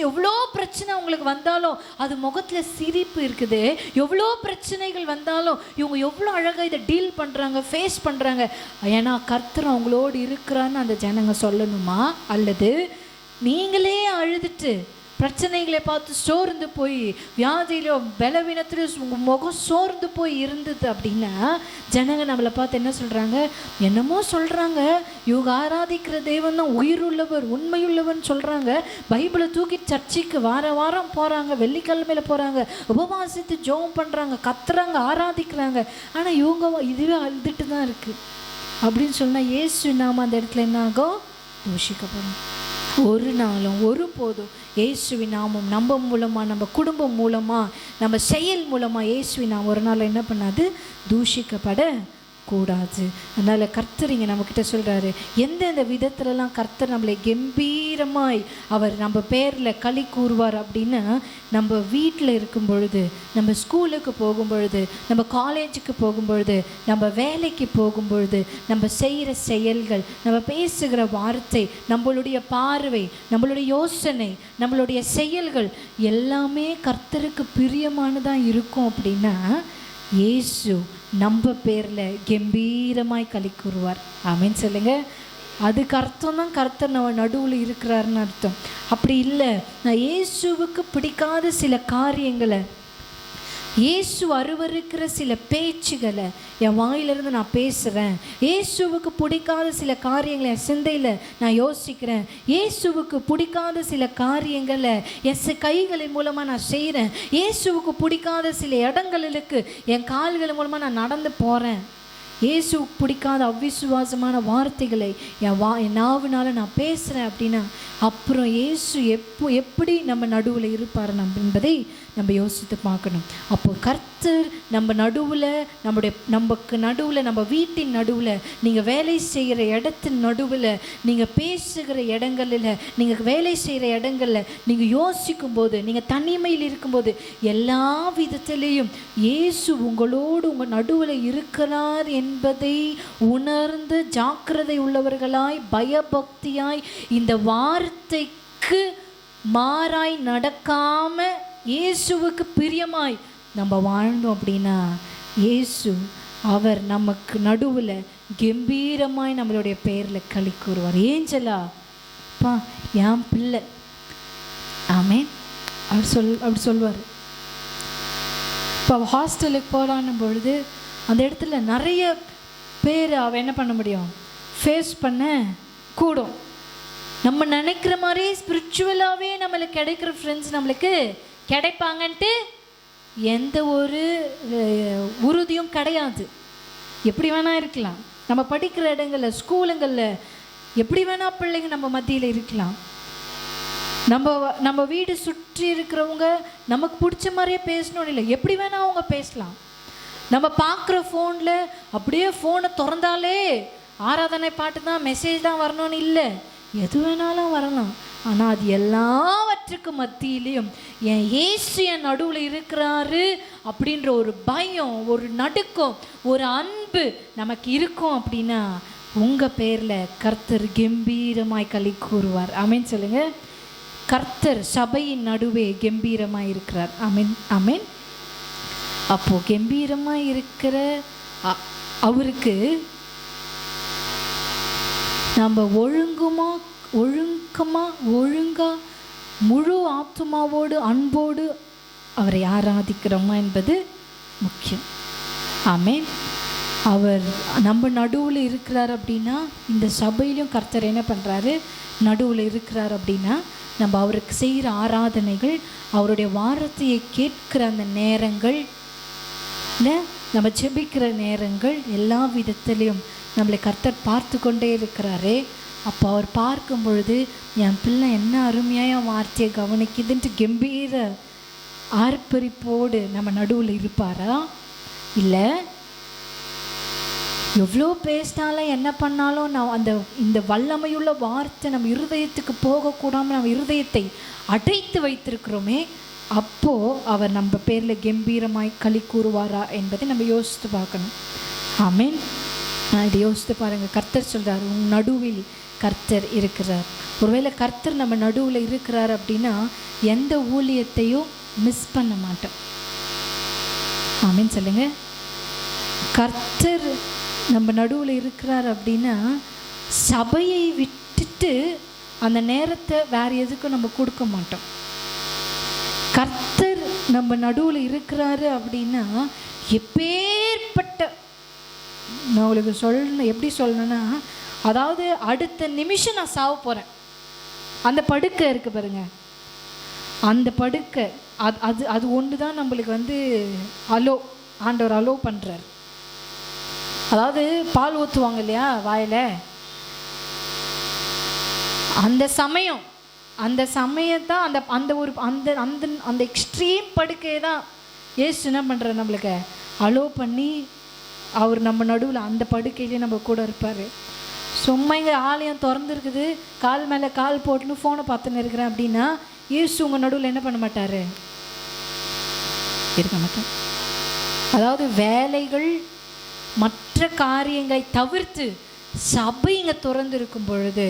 எவ்வளோ பிரச்சனை அவங்களுக்கு வந்தாலும் அது முகத்தில் சிரிப்பு இருக்குது, எவ்வளோ பிரச்சனைகள் வந்தாலும் இவங்க எவ்வளோ அழகாக இதை டீல் பண்ணுறாங்க, ஃபேஸ் பண்ணுறாங்க, ஏன்னா கர்த்தர் அவங்களோடு இருக்கிறான்னு அந்த ஜனங்க சொல்லணுமா? அல்லது நீங்களே அழுதுட்டு பிரச்சனைகளை பார்த்து சோர்ந்து போய் வியாதியிலோ பலவீனத்திலோ உங்கள் முகம் சோர்ந்து போய் இருந்தது அப்படின்னா ஜனங்க நம்மளை பார்த்து என்ன சொல்கிறாங்க? என்னமோ சொல்கிறாங்க, இவங்க ஆராதிக்கிற தெய்வம் தான் உயிருள்ளவர் உண்மையுள்ளவர்னு சொல்கிறாங்க, பைபிளை தூக்கி சர்ச்சுக்கு வாரம் போகிறாங்க, வெள்ளிக்கிழமையில் போகிறாங்க, உபவாசித்து ஜெபம் பண்ணுறாங்க, கத்துறாங்க, ஆராதிக்கிறாங்க, ஆனால் இவங்க இதுவே அழுதுட்டு தான் இருக்குது அப்படின்னு சொன்னால் இயேசு நாம அந்த இடத்துல என்ன ஆகும்? தூஷிக்கப்படும். ஒரு நாளும் ஒரு போதும் இயேசுவின் நாமம் நம்ம மூலமாக, நம்ம குடும்பம் மூலமாக, நம்ம செயல் மூலமாக இயேசுவின் நாமம் ஒரு நாள் என்ன பண்ணாது? தூஷிக்கப்பட கூடாது. அதனால் கர்த்தர் இங்கே நம்மக்கிட்ட சொல்கிறாரு, எந்தெந்த விதத்துலலாம் கர்த்தர் நம்மளை கம்பீரமாய் அவர் நம்ம பேரில் களி கூறுவார் அப்படின்னா, நம்ம வீட்டில் இருக்கும் பொழுது, நம்ம ஸ்கூலுக்கு போகும் பொழுது, நம்ம காலேஜுக்கு போகும் பொழுது, நம்ம வேலைக்கு போகும் பொழுது, நம்ம செய்கிற செயல்கள், நம்ம பேசுகிற வார்த்தை, நம்மளுடைய பார்வை, நம்மளுடைய யோசனை, நம்மளுடைய செயல்கள் எல்லாமே கர்த்தருக்கு பிரியமானதாக இருக்கும் அப்படின்னா இயேசு நம்ம பேரில் கம்பீரமாய் களி கூறுவார். ஆமீன் சொல்லுங்க. அதுக்கு அர்த்தம் தான் கர்த்தர் நம்ம நடுவில் இருக்கிறாருன்னு அர்த்தம். அப்படி இல்லை, நான் இயேசுவுக்கு பிடிக்காத சில காரியங்களை, இயேசு அருவருக்கிற சில பேச்சுகளை என் வாயிலிருந்து நான் பேசுகிறேன், இயேசுவுக்கு பிடிக்காத சில காரியங்களை என் சிந்தையில் நான் யோசிக்கிறேன், இயேசுவுக்கு பிடிக்காத சில காரியங்களை என் கைகளின் மூலமாக நான் செய்கிறேன், இயேசுவுக்கு பிடிக்காத சில இடங்களுக்கு என் கால்கள் மூலமாக நான் நடந்து போகிறேன், இயேசுவுக்கு பிடிக்காத அவ்விசுவாசமான வார்த்தைகளை என் நாவினால் நான் பேசுகிறேன் அப்படின்னா அப்புறம் இயேசு எப்படி நம்ம நடுவில் இருப்பார் என்பதை நம்ம யோசித்து பார்க்கணும். அப்போ கர்த்தர் நம்ம நடுவில், நமக்கு நடுவில், நம்ம வீட்டின் நடுவில், நீங்கள் வேலை செய்கிற இடத்தின் நடுவில், நீங்கள் பேசுகிற இடங்களில், நீங்கள் வேலை செய்கிற இடங்களில், நீங்கள் யோசிக்கும் போது, நீங்கள் தனிமையில் இருக்கும்போது, எல்லா விதத்திலையும் இயேசு உங்களோடு உங்கள் நடுவில் இருக்கிறார் என்பதை உணர்ந்து ஜாக்கிரதை உள்ளவர்களாய், பயபக்தியாய், இந்த வார்த்தைக்கு மாறாய் நடக்காம இயேசுவுக்கு பிரியமாய் நம்ம வாழ்ந்தோம் அப்படின்னா இயேசு அவர் நமக்கு நடுவில் கம்பீரமாய் நம்மளுடைய பெயரில் களி கூறுவார். ஏஞ்சலா பா என் பிள்ளை, ஆமேன், அப்படி சொல்வார். இப்போ ஹாஸ்டலுக்கு போகலான்னும் பொழுது அந்த இடத்துல நிறைய பேர் அவள் என்ன பண்ண முடியும்? ஃபேஸ் பண்ண கூடும். நம்ம நினைக்கிற மாதிரி ஸ்பிரிச்சுவலாகவே நம்மளுக்கு கிடைக்கிற ஃப்ரெண்ட்ஸ் நம்மளுக்கு கிடைப்பாங்கன்ட்டு எந்த ஒரு உறுதியும் கிடையாது. எப்படி வேணால் இருக்கலாம். நம்ம படிக்கிற இடங்களில், ஸ்கூலுங்களில் எப்படி வேணால் பிள்ளைங்க நம்ம மத்தியில் இருக்கலாம். நம்ம வீடு சுற்றி இருக்கிறவங்க நமக்கு பிடிச்ச மாதிரியே பேசணும்னு இல்லை, எப்படி வேணால் அவங்க பேசலாம். நம்ம பார்க்குற ஃபோனில் அப்படியே ஃபோனை திறந்தாலே ஆராதனை பாட்டு தான், மெசேஜ் தான் வரணும்னு இல்லை, எது வேணாலும் வரலாம். ஆனால் அது எல்லாவற்றுக்கு மத்தியிலையும் என் இயேசு என் நடுவில் இருக்கிறாரு அப்படின்ற ஒரு பயம், ஒரு நடுக்கம், ஒரு அன்பு நமக்கு இருக்கும் அப்படின்னா உங்கள் பேரில் கர்த்தர் கம்பீரமாய் களி கூறுவார். ஆமீன் சொல்லுங்க. கர்த்தர் சபையின் நடுவே கம்பீரமாய் இருக்கிறார். ஆமீன், ஆமீன். அப்போ கம்பீரமாய் இருக்கிற அவருக்கு நம்ம ஒழுங்கா முழு ஆத்துமாவோடு அன்போடு அவரை ஆராதிக்கிறோமா என்பது முக்கியம். ஆமேன். அவர் நம்ம நடுவில் இருக்கிறார் அப்படின்னா, இந்த சபையிலும் கர்த்தர் என்ன பண்ணுறாரு? நடுவில் இருக்கிறார் அப்படின்னா நம்ம அவருக்கு செய்கிற ஆராதனைகள், அவருடைய வார்த்தையை கேட்கிற அந்த நேரங்கள், நம்ம ஜெபிக்கிற நேரங்கள், எல்லா விதத்திலையும் நம்மளை கர்த்தர் பார்த்து கொண்டே இருக்கிறாரே. அப்போ அவர் பார்க்கும் பொழுது என் பிள்ளை என்ன அருமையாக வார்த்தையை கவனிக்குதுன்ட்டு கம்பீர ஆர்ப்பரிப்போடு நம்ம நடுவில் இருப்பாரா? இல்லை எவ்வளோ பேசினாலும் என்ன பண்ணாலும் நான் இந்த வல்லமையுள்ள வார்த்தை நம்ம இருதயத்துக்கு போகக்கூடாமல் நம்ம இருதயத்தை அடைத்து வைத்திருக்கிறோமே, அப்போது அவர் நம்ம பேரில் கம்பீரமாய் களி கூறுவாரா என்பதை நம்ம யோசித்து பார்க்கணும். ஆமேன். இதை யோசித்து பாருங்கள். கர்த்தர் சொல்கிறார், உன் நடுவில் கர்த்தர் இருக்கிறார். ஒருவேளை கர்த்தர் நம்ம நடுவில் இருக்கிறார் அப்படின்னா எந்த ஊழியத்தையும் மிஸ் பண்ண மாட்டோம். ஆமேன் சொல்லுங்க. கர்த்தர் நம்ம நடுவில் இருக்கிறார் அப்படின்னா சபையை விட்டுட்டு அந்த நேரத்தை வேறு எதுக்கும் நம்ம கொடுக்க மாட்டோம். கர்த்தர் நம்ம நடுவில் இருக்கிறாரு அப்படின்னா எப்பேற்பட்ட, நான் உங்களுக்கு சொல்லணும், எப்படி சொல்லணும்னா, அதாவது அடுத்த நிமிஷம் நான் சாவ போகிறேன், அந்த படுக்கை இருக்குது பாருங்க, அந்த படுக்கை அது ஒன்று தான் நம்மளுக்கு ஆண்டவர் அலோ பண்ணுறார். அதாவது பால் ஊற்றுவாங்க இல்லையா வாயில், அந்த சமயத்தான் அந்த எக்ஸ்ட்ரீம் படுக்கையை தான் ஏசு என்ன பண்ணுறார், நம்மளுக்கு அலோ பண்ணி அவர் நம்ம நடுவில் அந்த படுக்கையிலே நம்ம கூட இருப்பார். சும்மா இங்கே ஆலயம் திறந்துருக்குது, கால் மேலே கால் போட்டுன்னு ஃபோனை பார்த்துன்னு இருக்கிறேன் அப்படின்னா ஏசு உங்கள் நடுவில் என்ன பண்ண மாட்டார், இருக்க மாட்டார். அதாவது வேலைகள் மற்ற காரியங்களை தவிர்த்து சபை இங்கே திறந்து இருக்கும் பொழுது,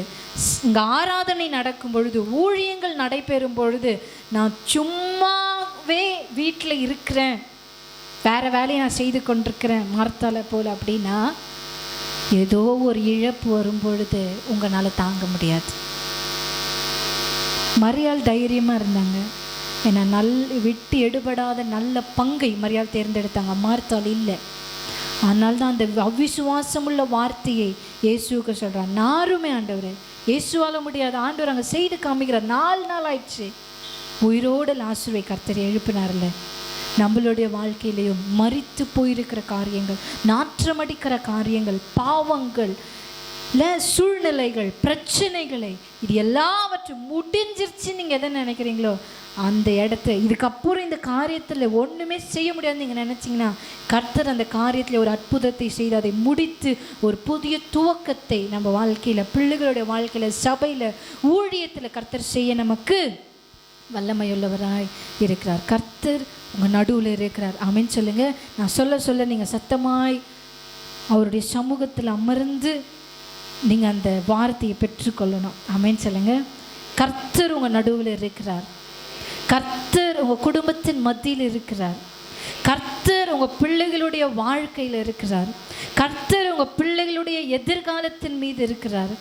இங்கே ஆராதனை நடக்கும் பொழுது, ஊழியங்கள் நடைபெறும் பொழுது நான் சும்மாவே வீட்டில் இருக்கிறேன், வேறு வேலையை நான் செய்து கொண்டிருக்கிறேன் மார்த்தால போல் அப்படின்னா ஏதோ ஒரு இழப்பு வரும் பொழுது உங்களால் தாங்க முடியாது. மரியாள் தைரியமாக இருந்தாங்க. ஏன்னா விட்டு எடுபடாத நல்ல பங்கை மரியாள் தேர்ந்தெடுத்தாங்க, மார்த்தாள் இல்லை. அதனால தான் அந்த அவிசுவாசமுள்ள வார்த்தையை இயேசுவுக்கு சொல்கிறார். நாருமே ஆண்டவர், இயேசுவால முடியாது, ஆண்டவர் அங்கே செய்து காமிக்கிறார். 4 நாள் ஆயிடுச்சு, உயிரோடு லாசருவை கர்த்தர் எழுப்பினார்ல. நம்மளுடைய வாழ்க்கையிலையும் மரித்து போயிருக்கிற காரியங்கள், நாற்றமடிக்கிற காரியங்கள், பாவங்கள், சூழ்நிலைகள், பிரச்சனைகளை, இது எல்லாவற்றும் முடிஞ்சிருச்சு நீங்கள் எதை நினைக்கிறீங்களோ அந்த இடத்த, இதுக்கப்புறம் இந்த காரியத்தில் ஒன்றுமே செய்ய முடியாது நீங்கள் நினச்சிங்கன்னா கர்த்தர் அந்த காரியத்தில் ஒரு அற்புதத்தை செய்து அதை முடித்து ஒரு புதிய துவக்கத்தை நம்ம வாழ்க்கையில், பிள்ளைகளுடைய வாழ்க்கையில், சபையில், ஊழியத்தில் கர்த்தர் செய்ய நமக்கு வல்லமையுள்ளவராய் இருக்கிறார். கர்த்தர் உங்கள் நடுவில் இருக்கிறார். ஆமென் சொல்லுங்க. நான் சொல்ல நீங்கள் சத்தமாய் அவருடைய சமூகத்தில் அமர்ந்து நீங்கள் அந்த வார்த்தையை பெற்றுக்கொள்ளணும். ஆமென் சொல்லுங்க. கர்த்தர் உங்கள் நடுவில் இருக்கிறார். கர்த்தர் உங்கள் குடும்பத்தின் மத்தியில் இருக்கிறார். கர்த்தர் உங்கள் பிள்ளைகளுடைய வாழ்க்கையில் இருக்கிறார். கர்த்தர் உங்கள் பிள்ளைகளுடைய எதிர்காலத்தின் மீது இருக்கிறார்.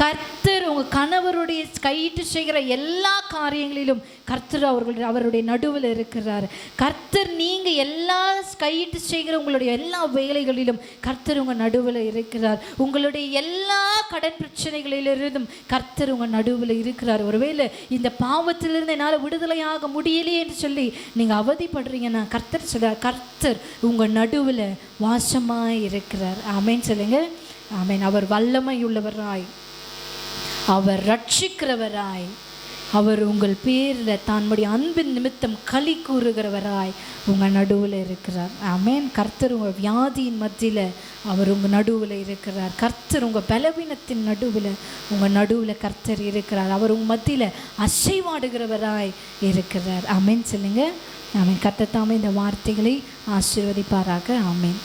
கர்த்தர் உங்கள் கணவருடைய கையிட்டு செய்கிற எல்லா காரியங்களிலும் கர்த்தர் அவருடைய நடுவில் இருக்கிறார். கர்த்தர் நீங்கள் எல்லா கையிட்டு செய்கிற உங்களுடைய எல்லா வேலைகளிலும் கர்த்தர் உங்கள் நடுவில் இருக்கிறார். உங்களுடைய எல்லா கடன் பிரச்சனைகளிலிருந்தும் கர்த்தர் உங்கள் நடுவில் இருக்கிறார். ஒருவேளை இந்த பாவத்திலிருந்து என்னால் விடுதலையாக முடியலையே என்று சொல்லி நீங்கள் அவதிப்படுறீங்கன்னா கர்த்தர் சொல்கிறார், கர்த்தர் உங்கள் நடுவில் வாசமாய் இருக்கிறார். ஆமென் சொல்லுங்க. ஆமென். அவர் வல்லமையுள்ளவராய், அவர் ரட்சிக்கிறவராய், அவர் உங்கள் பேரில் தன்னுடைய அன்பின் நிமித்தம் களி கூறுகிறவராய் உங்கள் நடுவில் இருக்கிறார். ஆமென். கர்த்தர் உங்கள் வியாதியின் மத்தியில் அவர் உங்கள் நடுவில் இருக்கிறார். கர்த்தர் உங்கள் பலவீனத்தின் நடுவில் உங்கள் நடுவில் கர்த்தர் இருக்கிறார். அவர் உங்கள் மத்தியில் அசைவாடுகிறவராய் இருக்கிறார். ஆமென் சொல்லுங்க. ஆமென். கர்த்தர் தாமே இந்த வார்த்தைகளை ஆசீர்வதிப்பாராக. ஆமென்.